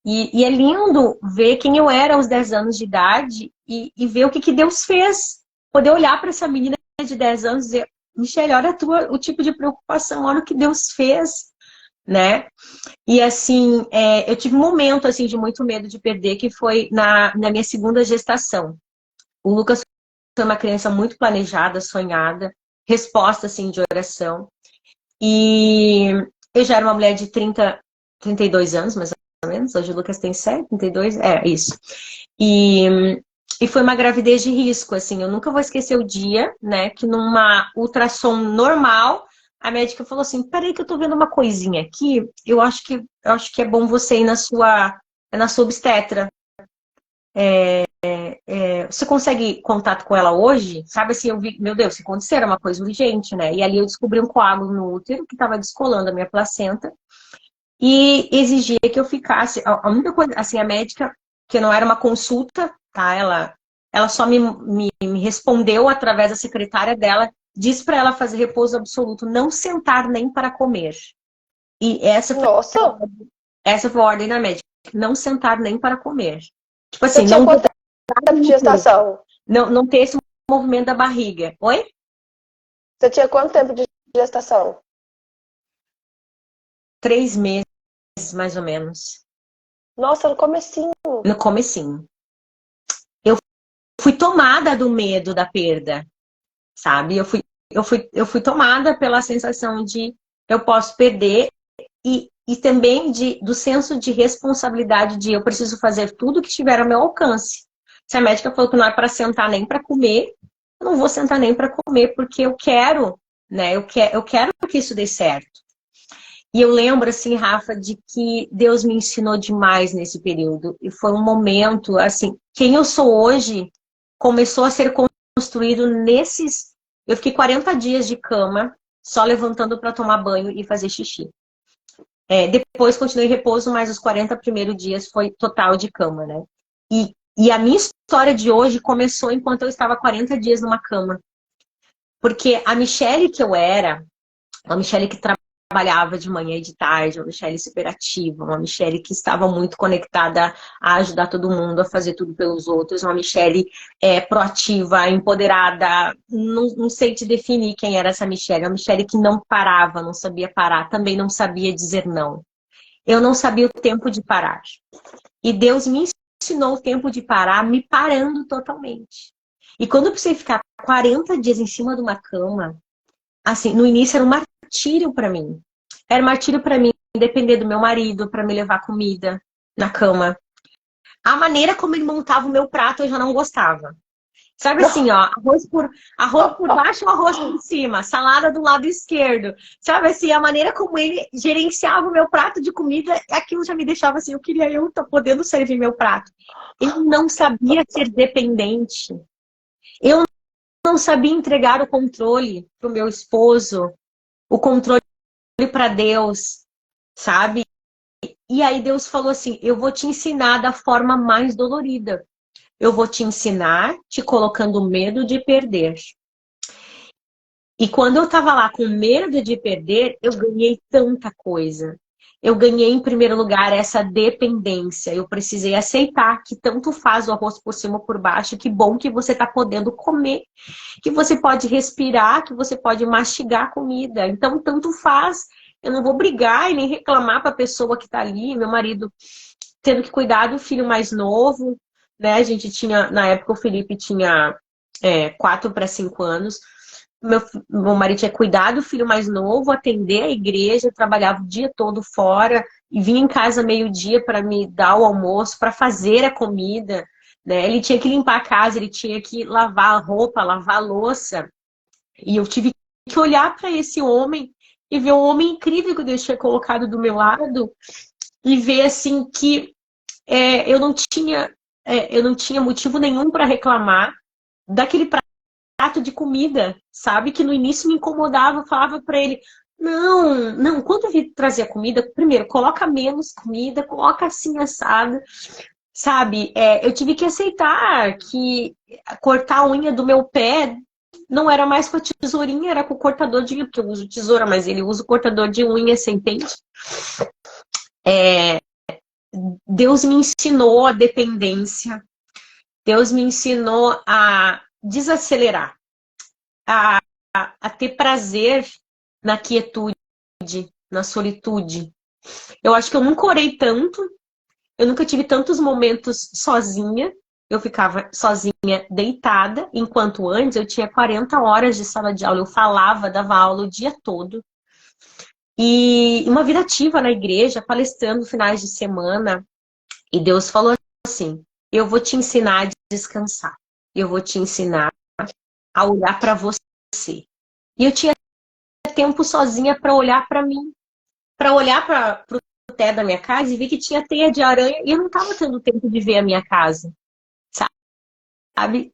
S2: E é lindo ver quem eu era aos 10 anos de idade e ver o que Deus fez. Poder olhar para essa menina de 10 anos e dizer, Michele, olha o tipo de preocupação, olha o que Deus fez, né? E assim, eu tive um momento assim, de muito medo de perder, que foi na minha segunda gestação. O Lucas foi uma criança muito planejada, sonhada, resposta assim, de oração. E eu já era uma mulher de 32 anos, mais ou menos. Hoje o Lucas tem 7, 32, isso. E foi uma gravidez de risco, assim. Eu nunca vou esquecer o dia, né, que numa ultrassom normal, a médica falou assim, peraí que eu tô vendo uma coisinha aqui, eu acho que é bom você ir na sua obstetra. Você consegue contato com ela hoje? Sabe assim, eu vi, meu Deus, se acontecer, era uma coisa urgente, né? E ali eu descobri um coágulo no útero que estava descolando a minha placenta e exigia que eu ficasse. A única coisa, assim, a médica, que não era uma consulta, tá? Ela só me respondeu através da secretária dela, disse para ela fazer repouso absoluto, não sentar nem para comer. E
S1: Nossa!
S2: essa foi a ordem da médica, não sentar nem para comer. Tipo
S1: Você
S2: assim,
S1: tinha
S2: não
S1: quanto tempo de gestação?
S2: não ter esse movimento da barriga. Oi?
S1: Você tinha quanto tempo de gestação?
S2: 3 meses, mais ou menos.
S1: Nossa, no comecinho.
S2: No comecinho. Eu fui tomada do medo da perda, sabe? Eu fui tomada pela sensação de eu posso perder e também do senso de responsabilidade de eu preciso fazer tudo que estiver ao meu alcance. Se a médica falou que não é para sentar nem para comer, eu não vou sentar nem para comer porque eu quero, né? Eu quero que isso dê certo. E eu lembro, assim, Rafa, de que Deus me ensinou demais nesse período. E foi um momento, assim, quem eu sou hoje começou a ser construído nesses... Eu fiquei 40 dias de cama, só levantando para tomar banho e fazer xixi. Depois continuei em repouso, mas os 40 primeiros dias foi total de cama, né? E a minha história de hoje começou enquanto eu estava 40 dias numa cama. Porque a Michele que eu era, uma Michele que trabalhava de manhã e de tarde, uma Michele superativa, uma Michele que estava muito conectada a ajudar todo mundo, a fazer tudo pelos outros, uma Michele proativa, empoderada, não sei te definir quem era essa Michele, uma Michele que não parava, não sabia parar, também não sabia dizer não. Eu não sabia o tempo de parar. E Deus me ensinou o tempo de parar, me parando totalmente. E quando eu precisei ficar 40 dias em cima de uma cama, assim, no início era um martírio para mim. Era um martírio para mim depender do meu marido para me levar comida na cama. A maneira como ele montava o meu prato eu já não gostava. Sabe assim, ó, arroz por baixo ou arroz por cima, salada do lado esquerdo. Sabe assim, a maneira como ele gerenciava o meu prato de comida, aquilo já me deixava assim, eu queria eu estar podendo servir meu prato. Eu não sabia ser dependente. Eu não sabia entregar o controle para o meu esposo, o controle para Deus, sabe? E aí Deus falou assim, eu vou te ensinar da forma mais dolorida. Eu vou te ensinar te colocando medo de perder. E quando eu estava lá com medo de perder, eu ganhei tanta coisa. Eu ganhei, em primeiro lugar, essa dependência. Eu precisei aceitar que tanto faz o arroz por cima ou por baixo, que bom que você está podendo comer, que você pode respirar, que você pode mastigar a comida. Então, tanto faz. Eu não vou brigar e nem reclamar para a pessoa que está ali, meu marido tendo que cuidar do filho mais novo, né? A gente tinha, na época, o Felipe tinha 4 para 5 anos. Meu marido tinha cuidado do filho mais novo, atender a igreja, trabalhava o dia todo fora e vinha em casa meio-dia para me dar o almoço, para fazer a comida, né? Ele tinha que limpar a casa, ele tinha que lavar a roupa, lavar a louça. E eu tive que olhar para esse homem e ver um homem incrível que Deus tinha colocado do meu lado e ver assim que eu não tinha motivo nenhum para reclamar daquele prato de comida, sabe? Que no início me incomodava, eu falava para ele, não, quando eu vir trazer a comida, primeiro, coloca menos comida, coloca assim assado, sabe? Eu tive que aceitar que cortar a unha do meu pé não era mais com a tesourinha, era com o cortador de unha, porque eu uso tesoura, mas ele usa o cortador de unha sem pente. Deus me ensinou a dependência, Deus me ensinou a desacelerar, a ter prazer na quietude, na solitude. Eu acho que eu nunca orei tanto, eu nunca tive tantos momentos sozinha. Eu ficava sozinha, deitada, enquanto antes eu tinha 40 horas de sala de aula. Eu falava, dava aula o dia todo. E uma vida ativa na igreja, palestrando finais de semana. E Deus falou assim, eu vou te ensinar a descansar. Eu vou te ensinar a olhar para você. E eu tinha tempo sozinha para olhar para mim, para olhar para o teto da minha casa e ver que tinha teia de aranha e eu não estava tendo tempo de ver a minha casa, sabe?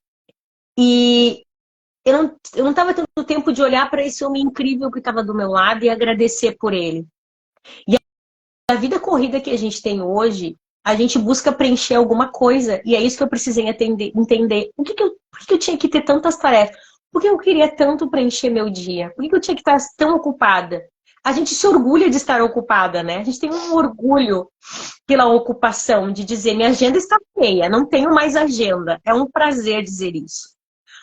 S2: E eu não estava tendo tempo de olhar para esse homem incrível que estava do meu lado e agradecer por ele. E a vida corrida que a gente tem hoje, a gente busca preencher alguma coisa e é isso que eu precisei entender. Por que eu tinha que ter tantas tarefas? Por que eu queria tanto preencher meu dia? Por que eu tinha que estar tão ocupada? A gente se orgulha de estar ocupada, né? A gente tem um orgulho pela ocupação, de dizer, minha agenda está cheia, não tenho mais agenda. É um prazer dizer isso.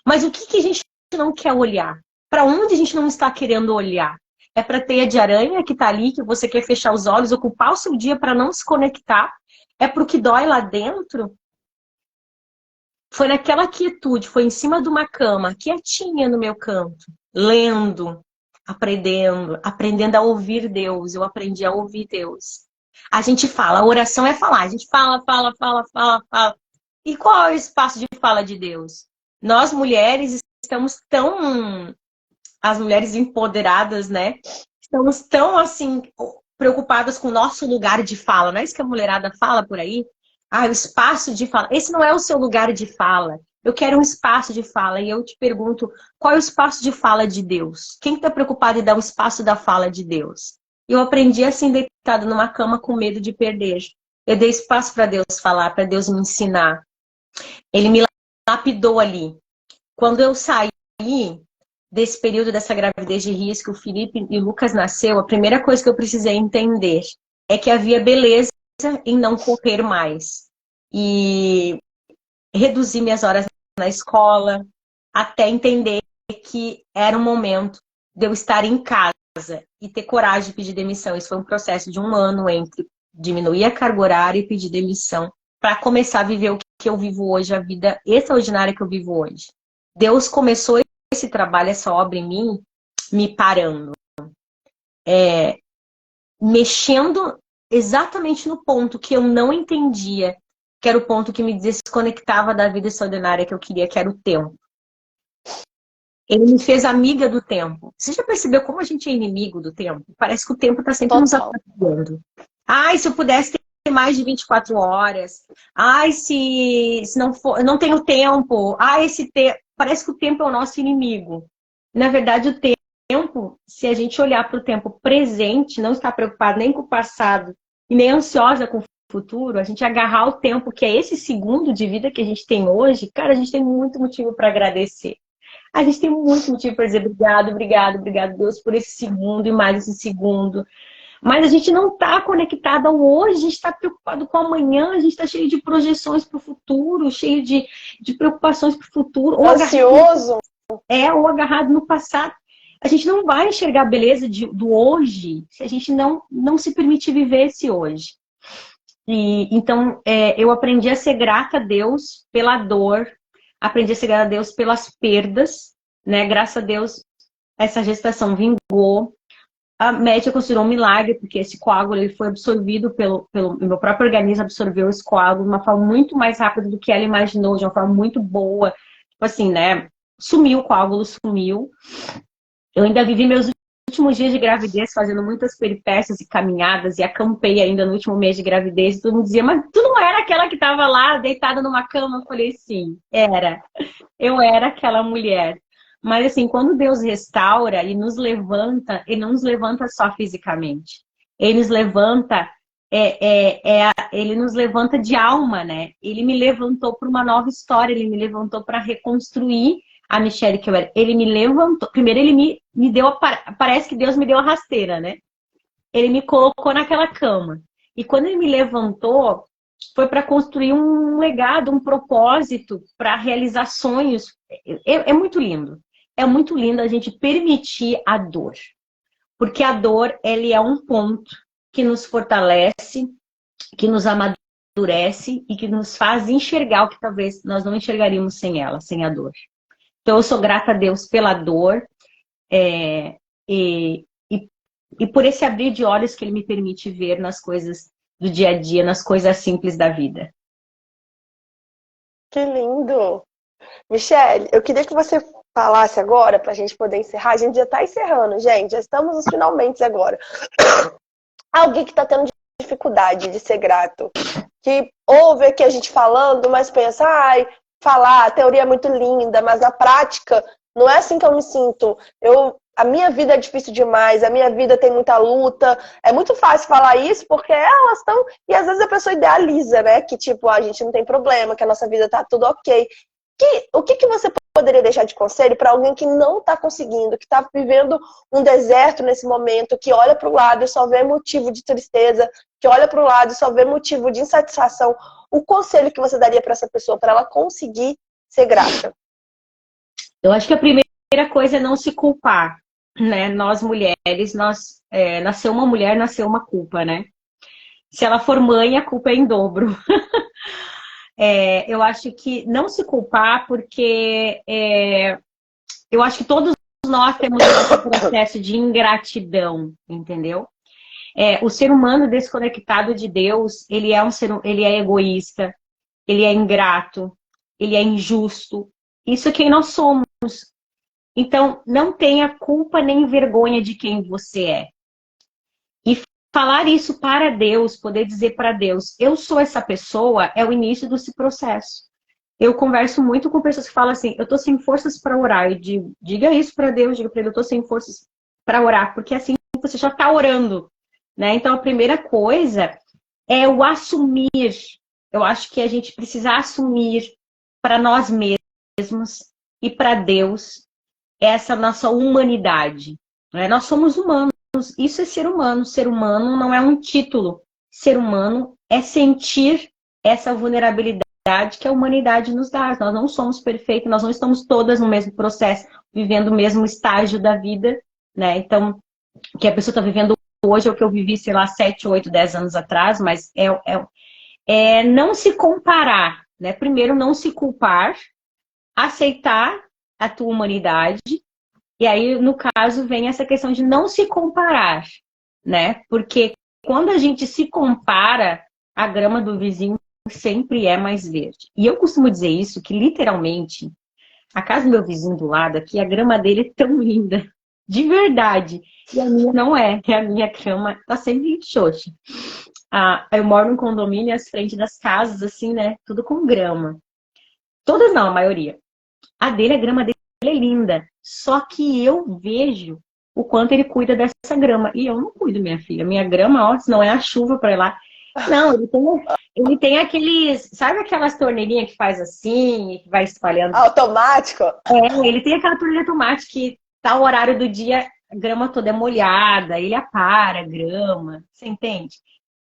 S2: Mas o que a gente não quer olhar? Para onde a gente não está querendo olhar? É para a teia de aranha que está ali, que você quer fechar os olhos, ocupar o seu dia para não se conectar? É para o que dói lá dentro? Foi naquela quietude, foi em cima de uma cama, quietinha no meu canto, lendo, aprendendo a ouvir Deus. Eu aprendi a ouvir Deus. A gente fala, a oração é falar. A gente fala, fala, fala, fala, fala. E qual é o espaço de fala de Deus? Nós, mulheres, estamos tão... As mulheres empoderadas, né? Estamos tão, assim, preocupadas com o nosso lugar de fala. Não é isso que a mulherada fala por aí? Ah, o espaço de fala. Esse não é o seu lugar de fala. Eu quero um espaço de fala. E eu te pergunto, qual é o espaço de fala de Deus? Quem está preocupado em dar o espaço da fala de Deus? Eu aprendi assim, deitada numa cama com medo de perder. Eu dei espaço para Deus falar, para Deus me ensinar. Ele me lapidou ali. Quando eu saí desse período dessa gravidez de risco, o Felipe e o Lucas nasceu, a primeira coisa que eu precisei entender é que havia beleza em não correr mais. E reduzir minhas horas na escola, até entender que era um momento de eu estar em casa e ter coragem de pedir demissão. Isso foi um processo de 1 ano entre diminuir a carga horária e pedir demissão para começar a viver o que eu vivo hoje, a vida extraordinária que eu vivo hoje. Deus começou esse trabalho, essa obra em mim, me parando, mexendo exatamente no ponto que eu não entendia, que era o ponto que me desconectava da vida extraordinária que eu queria, que era o tempo. Ele me fez amiga do tempo. Você já percebeu como a gente é inimigo do tempo? Parece que o tempo está sempre nos
S1: Total.
S2: atrapalhando. Ai, se eu pudesse ter mais de 24 horas. Ai, se não for, eu não tenho tempo. Ai, parece que o tempo é o nosso inimigo. Na verdade, o tempo, se a gente olhar para o tempo presente, não estar preocupado nem com o passado e nem ansiosa com o futuro, a gente agarrar o tempo, que é esse segundo de vida que a gente tem hoje, cara, a gente tem muito motivo para agradecer. A gente tem muito motivo para dizer obrigado, obrigado, obrigado, Deus, por esse segundo e mais esse segundo. Mas a gente não está conectado ao hoje, a gente está preocupado com o amanhã, a gente está cheio de projeções para o futuro, cheio de preocupações para o futuro.
S1: Ansioso?
S2: Ou agarrado no passado. A gente não vai enxergar a beleza do hoje se a gente não se permitir viver esse hoje. Então, eu aprendi a ser grata a Deus pela dor, aprendi a ser grata a Deus pelas perdas, né? Graças a Deus, essa gestação vingou. A médica considerou um milagre, porque esse coágulo ele foi absorvido pelo meu próprio organismo, absorveu esse coágulo de uma forma muito mais rápida do que ela imaginou, de uma forma muito boa. Tipo assim, né? Sumiu o coágulo, sumiu. Eu ainda vivi meus últimos dias de gravidez fazendo muitas peripécias e caminhadas e acampei ainda no último mês de gravidez. E todo mundo dizia, mas tu não era aquela que estava lá deitada numa cama? Eu falei, sim, era. Eu era aquela mulher. Mas assim, quando Deus restaura e nos levanta, Ele não nos levanta só fisicamente. Ele nos levanta, Ele nos levanta de alma, né? Ele me levantou para uma nova história, Ele me levantou para reconstruir a Michelle que eu era. Ele me levantou. Primeiro, Ele me deu. Parece que Deus me deu a rasteira, né? Ele me colocou naquela cama. E quando Ele me levantou, foi para construir um legado, um propósito, para realizar sonhos. É muito lindo. É muito lindo a gente permitir a dor. Porque a dor, ele é um ponto que nos fortalece, que nos amadurece e que nos faz enxergar o que talvez nós não enxergaríamos sem ela, sem a dor. Então, eu sou grata a Deus pela dor e por esse abrir de olhos que Ele me permite ver nas coisas do dia a dia, nas coisas simples da vida.
S1: Que lindo! Michelle, eu queria que você falasse agora, para a gente poder encerrar. A gente já está encerrando, gente. Já estamos nos finalmente agora. Alguém que está tendo dificuldade de ser grato, que ouve aqui a gente falando, mas pensa, ai, falar, a teoria é muito linda, mas a prática não é assim que eu me sinto. A minha vida é difícil demais, a minha vida tem muita luta. É muito fácil falar isso porque elas estão... E às vezes a pessoa idealiza, né? Que tipo, a gente não tem problema, que a nossa vida tá tudo ok. O que você poderia deixar de conselho para alguém que não está conseguindo, que está vivendo um deserto nesse momento, que olha para o lado e só vê motivo de tristeza, que olha para o lado e só vê motivo de insatisfação? O conselho que você daria para essa pessoa, para ela conseguir ser grata?
S2: Eu acho que a primeira coisa é não se culpar, né? Nós mulheres, nasceu uma mulher, nasceu uma culpa, né? Se ela for mãe, a culpa é em dobro. Eu acho que não se culpar, porque eu acho que todos nós temos esse processo de ingratidão, entendeu? O ser humano desconectado de Deus, ele é egoísta, ele é ingrato, ele é injusto. Isso é quem nós somos. Então, não tenha culpa nem vergonha de quem você é. E falar isso para Deus, poder dizer para Deus, eu sou essa pessoa, é o início desse processo. Eu converso muito com pessoas que falam assim, eu tô sem forças para orar. Eu digo, diga isso para Deus, diga para ele, eu tô sem forças para orar, porque assim você já está orando, né? Então, a primeira coisa é o assumir. Eu acho que a gente precisa assumir para nós mesmos e para Deus essa nossa humanidade, né? Nós somos humanos. Isso é ser humano. Ser humano não é um título. Ser humano é sentir essa vulnerabilidade que a humanidade nos dá. Nós não somos perfeitos, nós não estamos todas no mesmo processo, vivendo o mesmo estágio da vida, né? Então, o que a pessoa está vivendo hoje é o que eu vivi, sei lá, 7, 8, 10 anos atrás, mas não se comparar, né? Primeiro, não se culpar, aceitar a tua humanidade E aí, no caso, vem essa questão de não se comparar, né? Porque quando a gente se compara, a grama do vizinho sempre é mais verde. E eu costumo dizer isso, que literalmente, a casa do meu vizinho do lado aqui, a grama dele é tão linda, de verdade. E a minha não é, e a minha grama tá sempre xoxa. Eu moro num condomínio, as frentes das casas, assim, né? Tudo com grama. Todas não, a maioria. A dele, a grama dele é linda. Só que eu vejo o quanto ele cuida dessa grama. E eu não cuido, minha filha. Minha grama, ó, se não é a chuva para ir lá. Não, ele tem aqueles... Sabe aquelas torneirinhas que faz assim, e que vai espalhando?
S1: Automático?
S2: Ele tem aquela torneira automática que tá o horário do dia, a grama toda é molhada, ele apara a grama. Você entende?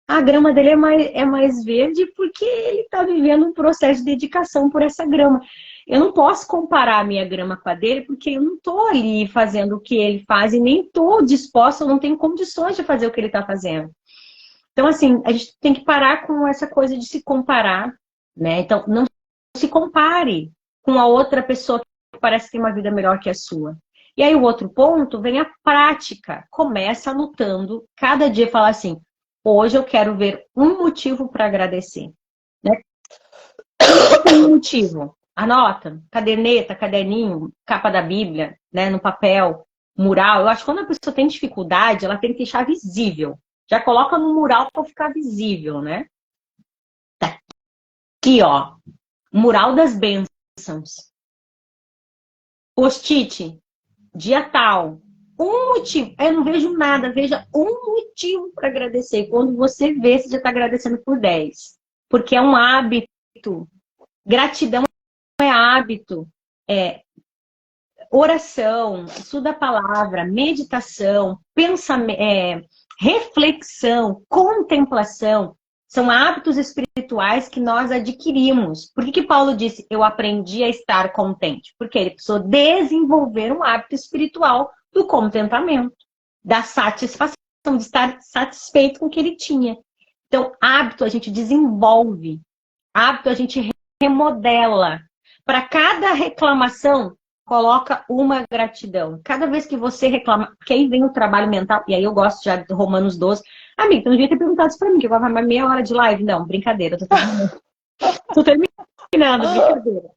S2: A grama dele é mais verde porque ele está vivendo um processo de dedicação por essa grama. Eu não posso comparar a minha grama com a dele porque eu não estou ali fazendo o que ele faz e nem estou disposta, eu não tenho condições de fazer o que ele está fazendo. Então, assim, a gente tem que parar com essa coisa de se comparar, né? Então, não se compare com a outra pessoa que parece ter uma vida melhor que a sua. E aí, o outro ponto vem a prática. Começa anotando, cada dia falar assim, hoje eu quero ver um motivo para agradecer. Né? Um motivo. Anota, caderneta, caderninho, capa da Bíblia, né, no papel, mural. Eu acho que quando a pessoa tem dificuldade, ela tem que deixar visível. Já coloca no mural para ficar visível, né? Tá aqui, ó. Mural das bênçãos. Post-it, dia tal. Um motivo. Eu não vejo nada, veja um motivo para agradecer. Quando você vê, você já está agradecendo por 10. Porque é um hábito. Gratidão é hábito. Oração, estudo da palavra, meditação, pensamento, reflexão, contemplação. São hábitos espirituais que nós adquirimos. Por que Paulo disse, eu aprendi a estar contente? Porque ele precisou desenvolver um hábito espiritual do contentamento, da satisfação, de estar satisfeito com o que ele tinha. Então, hábito a gente desenvolve, hábito a gente remodela. Para cada reclamação, coloca uma gratidão. Cada vez que você reclama, porque aí vem o trabalho mental, e aí eu gosto já de Romanos 12. Amigo, tu não devia ter perguntado isso pra mim, que agora vai mais meia hora de live. Não, brincadeira, tô terminando, brincadeira.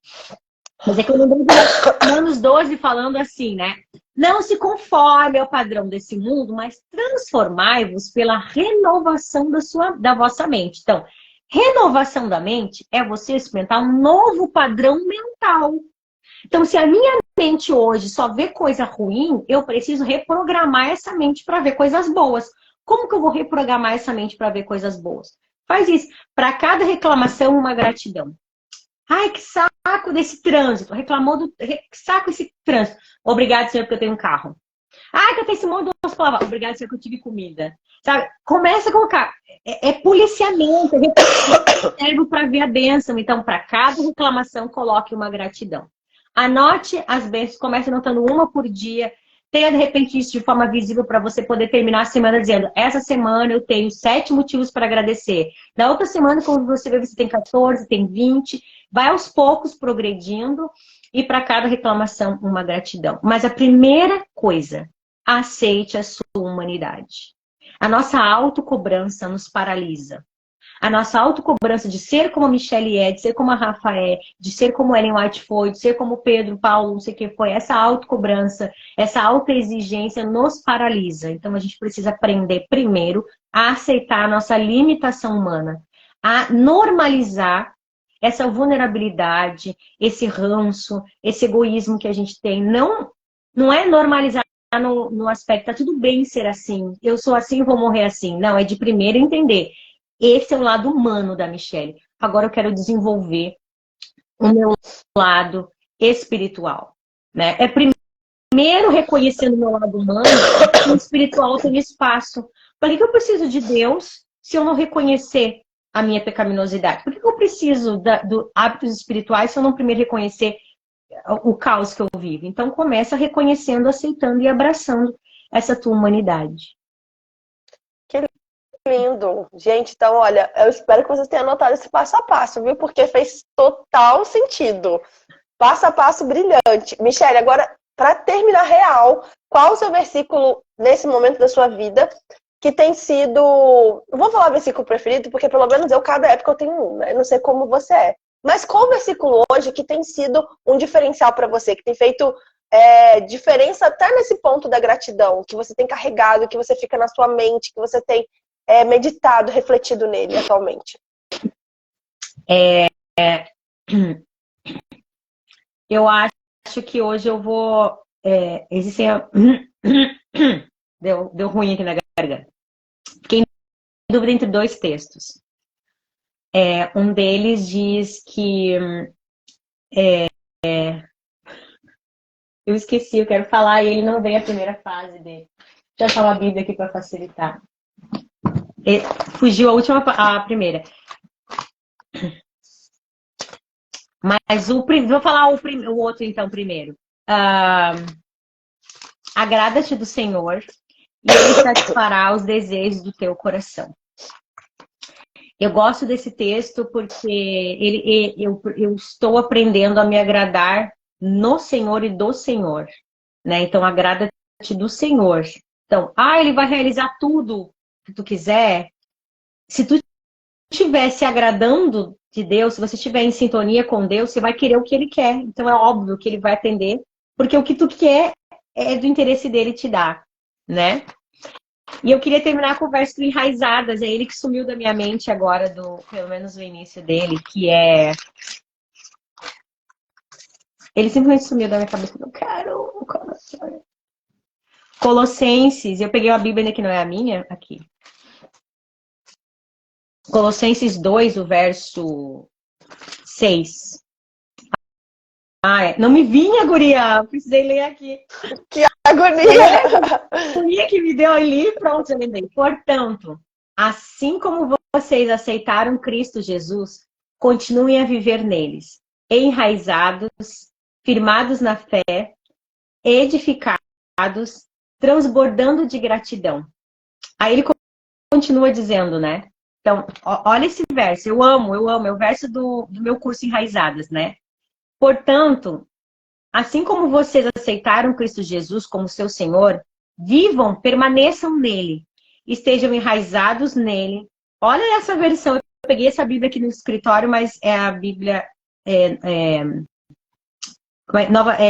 S2: Mas é que eu lembrei de Romanos 12 falando assim, né? Não se conforme ao padrão desse mundo, mas transformai-vos pela renovação da vossa mente. Então, renovação da mente é você experimentar um novo padrão mental. Então, se a minha mente hoje só vê coisa ruim, eu preciso reprogramar essa mente para ver coisas boas. Como que eu vou reprogramar essa mente para ver coisas boas? Faz isso. Para cada reclamação, uma gratidão. Ai, que saco desse trânsito. Reclamou do... Que saco esse trânsito. Obrigado, Senhor, porque eu tenho um carro. Ai, que eu tenho esse monte de osso pra lavar. Obrigado, Senhor, que eu tive comida. Sabe? Começa a colocar. É policiamento. Serve para ver a bênção. Então, para cada reclamação, coloque uma gratidão. Anote as bênçãos, comece anotando uma por dia. Tenha, de repente, isso de forma visível para você poder terminar a semana dizendo, essa semana eu tenho 7 motivos para agradecer. Na outra semana, quando você vê, você tem 14, tem 20. Vai aos poucos progredindo e para cada reclamação, uma gratidão. Mas a primeira coisa, aceite a sua humanidade. A nossa autocobrança nos paralisa. A nossa autocobrança de ser como a Michelle é, de ser como a Rafa é, de ser como Ellen White foi, de ser como Pedro, Paulo, não sei o que foi, essa autocobrança, essa autoexigência nos paralisa. Então a gente precisa aprender primeiro a aceitar a nossa limitação humana, a normalizar essa vulnerabilidade, esse ranço, esse egoísmo que a gente tem. Não é normalizar no aspecto, tá tudo bem ser assim, eu sou assim, vou morrer assim. Não, é de primeiro entender. Esse é o lado humano da Michelle. Agora eu quero desenvolver o meu lado espiritual. Né? É primeiro reconhecendo o meu lado humano, o espiritual tem espaço. Por que eu preciso de Deus se eu não reconhecer a minha pecaminosidade? Por que eu preciso do hábitos espirituais se eu não primeiro reconhecer o caos que eu vivo? Então começa reconhecendo, aceitando e abraçando essa tua humanidade.
S1: Lindo. Gente, então, olha, eu espero que vocês tenham anotado esse passo a passo, viu? Porque fez total sentido. Passo a passo brilhante. Michelle, agora para terminar real, qual o seu versículo nesse momento da sua vida que tem sido... Não vou falar versículo preferido, porque pelo menos eu, cada época eu tenho um, né? Eu não sei como você é. Mas qual o versículo hoje que tem sido um diferencial para você, que tem feito diferença até nesse ponto da gratidão, que você tem carregado, que você fica na sua mente, que você tem meditado, refletido nele atualmente?
S2: Eu acho que hoje eu vou... existem... Deu ruim aqui na garganta. Fiquei em dúvida entre dois textos. Um deles diz que... eu esqueci, eu quero falar e ele não veio a primeira frase dele. Deixa eu achar uma Bíblia aqui para facilitar. Fugiu a primeira. Mas vou falar o outro então primeiro. Agrada-te do Senhor e Ele satisfará os desejos do teu coração. Eu gosto desse texto porque eu estou aprendendo a me agradar no Senhor e do Senhor, né? Então, agrada-te do Senhor. Então, Ele vai realizar tudo que tu quiser. Se tu estiver se agradando de Deus, se você estiver em sintonia com Deus, você vai querer o que Ele quer. Então, é óbvio que Ele vai atender, porque o que tu quer é do interesse dele te dar, né? E eu queria terminar com o verso do Enraizadas, é ele que sumiu da minha mente agora, pelo menos no início dele, que é... Ele simplesmente sumiu da minha cabeça. Eu quero... Colossenses, eu peguei uma Bíblia que não é a minha, aqui. Colossenses 2, o verso 6. Não me vinha, guria. Precisei ler aqui.
S1: Que agonia!
S2: A agonia que me deu ali, pronto, eu lembrei. Portanto, assim como vocês aceitaram Cristo Jesus, continuem a viver neles, enraizados, firmados na fé, edificados, transbordando de gratidão. Aí ele continua dizendo, né? Então, olha esse verso, eu amo, é o verso do meu curso Enraizadas, né? Portanto, assim como vocês aceitaram Cristo Jesus como seu Senhor, vivam, permaneçam nele, estejam enraizados nele. Olha essa versão, eu peguei essa Bíblia aqui no escritório, mas é a Bíblia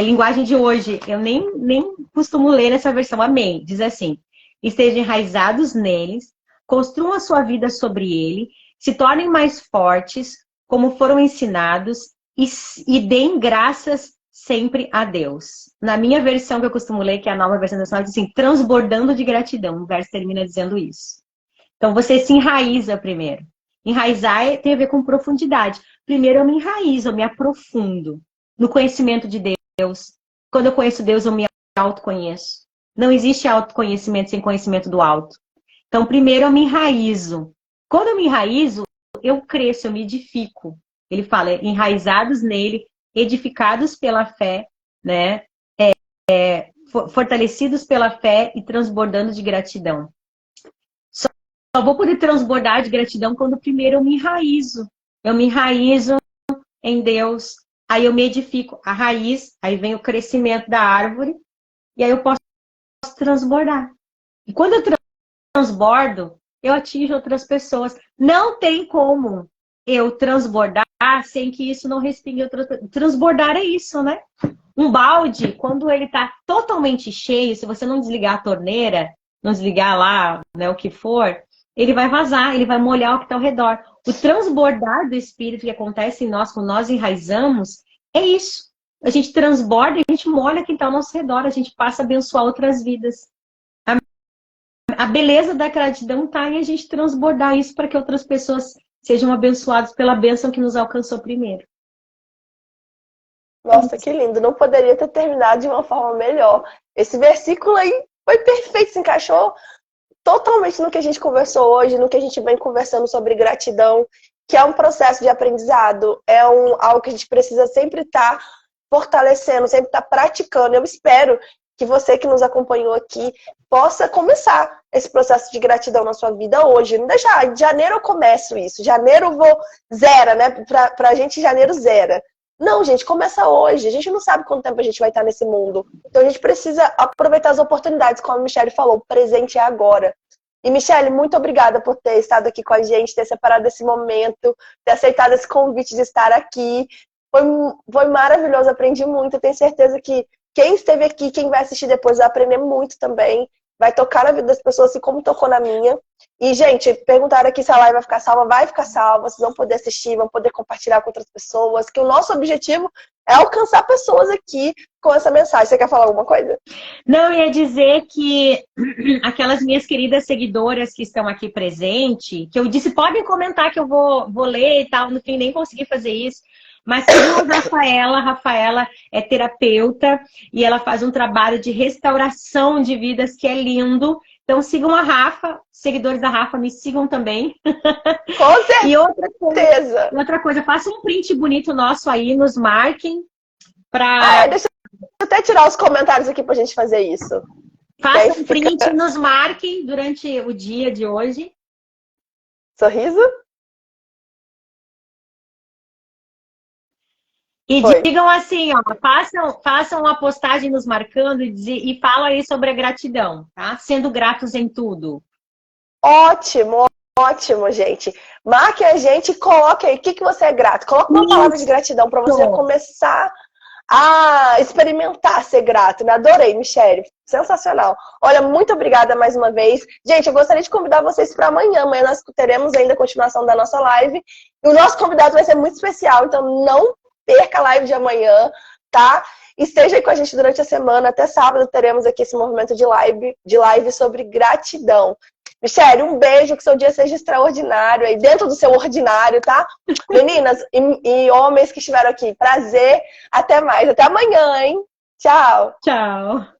S2: linguagem de hoje. Eu nem costumo ler nessa versão, amém. Diz assim, estejam enraizados neles, construam a sua vida sobre ele, se tornem mais fortes, como foram ensinados, e deem graças sempre a Deus. Na minha versão que eu costumo ler, que é a nova versão nacional, diz assim, transbordando de gratidão. O verso termina dizendo isso. Então, você se enraiza primeiro. Enraizar tem a ver com profundidade. Primeiro, eu me enraizo, eu me aprofundo no conhecimento de Deus. Quando eu conheço Deus, eu me autoconheço. Não existe autoconhecimento sem conhecimento do alto. Então, primeiro, eu me enraizo. Quando eu me enraizo, eu cresço, eu me edifico. Ele fala, enraizados nele, edificados pela fé, né? Fortalecidos pela fé e transbordando de gratidão. Só vou poder transbordar de gratidão quando primeiro eu me enraizo. Eu me enraizo em Deus, aí eu me edifico. A raiz, aí vem o crescimento da árvore, e aí eu posso transbordar. E quando eu transbordo, eu atinjo outras pessoas. Não tem como eu transbordar sem que isso não respingue outras pessoas. Transbordar é isso, né? Um balde, quando ele está totalmente cheio, se você não desligar a torneira, não desligar lá, né, o que for, ele vai vazar, ele vai molhar o que está ao redor. O transbordar do Espírito que acontece em nós, quando nós enraizamos, é isso. A gente transborda e a gente molha quem está ao nosso redor, a gente passa a abençoar outras vidas. A beleza da gratidão está em a gente transbordar isso para que outras pessoas sejam abençoadas pela bênção que nos alcançou primeiro.
S1: Nossa, que lindo. Não poderia ter terminado de uma forma melhor. Esse versículo aí foi perfeito, se encaixou totalmente no que a gente conversou hoje, no que a gente vem conversando sobre gratidão, que é um processo de aprendizado, algo que a gente precisa sempre estar fortalecendo, sempre estar praticando. Eu espero que você que nos acompanhou aqui possa começar esse processo de gratidão na sua vida hoje. Não deixar, de janeiro eu começo isso, janeiro zera, né? Pra gente, janeiro zera. Não, gente, começa hoje. A gente não sabe quanto tempo a gente vai estar nesse mundo. Então a gente precisa aproveitar as oportunidades, como a Michelle falou, o presente é agora. E, Michelle, muito obrigada por ter estado aqui com a gente, ter separado esse momento, ter aceitado esse convite de estar aqui. Foi maravilhoso, aprendi muito. Eu tenho certeza que quem esteve aqui, quem vai assistir depois, vai aprender muito também. Vai tocar na vida das pessoas, assim como tocou na minha. E, gente, perguntaram aqui se a live vai ficar salva. Vai ficar salva, vocês vão poder assistir, vão poder compartilhar com outras pessoas. Que o nosso objetivo é alcançar pessoas aqui com essa mensagem. Você quer falar alguma coisa?
S2: Não, ia dizer que aquelas minhas queridas seguidoras que estão aqui presentes, que eu disse, podem comentar que eu vou ler e tal, no fim nem consegui fazer isso. Mas sigam a Rafaela. A Rafaela é terapeuta e ela faz um trabalho de restauração de vidas que é lindo. Então sigam a Rafa, seguidores da Rafa, me sigam também.
S1: Com certeza!
S2: E outra coisa, faça um print bonito nosso aí, nos marquem.
S1: Deixa eu até tirar os comentários aqui pra gente fazer isso.
S2: Faça um print, nos marquem durante o dia de hoje.
S1: Sorriso?
S2: E digam assim, ó, façam uma postagem nos marcando e falam aí sobre a gratidão, tá? Sendo gratos em tudo.
S1: Ótimo, ótimo, gente. Marque a gente e coloque aí o que você é grato. Coloque uma palavra de gratidão para você começar a experimentar ser grato. Me adorei, Michelle. Sensacional. Olha, muito obrigada mais uma vez. Gente, eu gostaria de convidar vocês para amanhã. Amanhã nós teremos ainda a continuação da nossa live. E o nosso convidado vai ser muito especial, então não perca a live de amanhã, tá? E esteja aí com a gente durante a semana. Até sábado teremos aqui esse movimento de live sobre gratidão. Michelle, um beijo, que seu dia seja extraordinário aí, dentro do seu ordinário, tá? Meninas e homens que estiveram aqui, prazer. Até mais. Até amanhã, hein? Tchau.
S2: Tchau.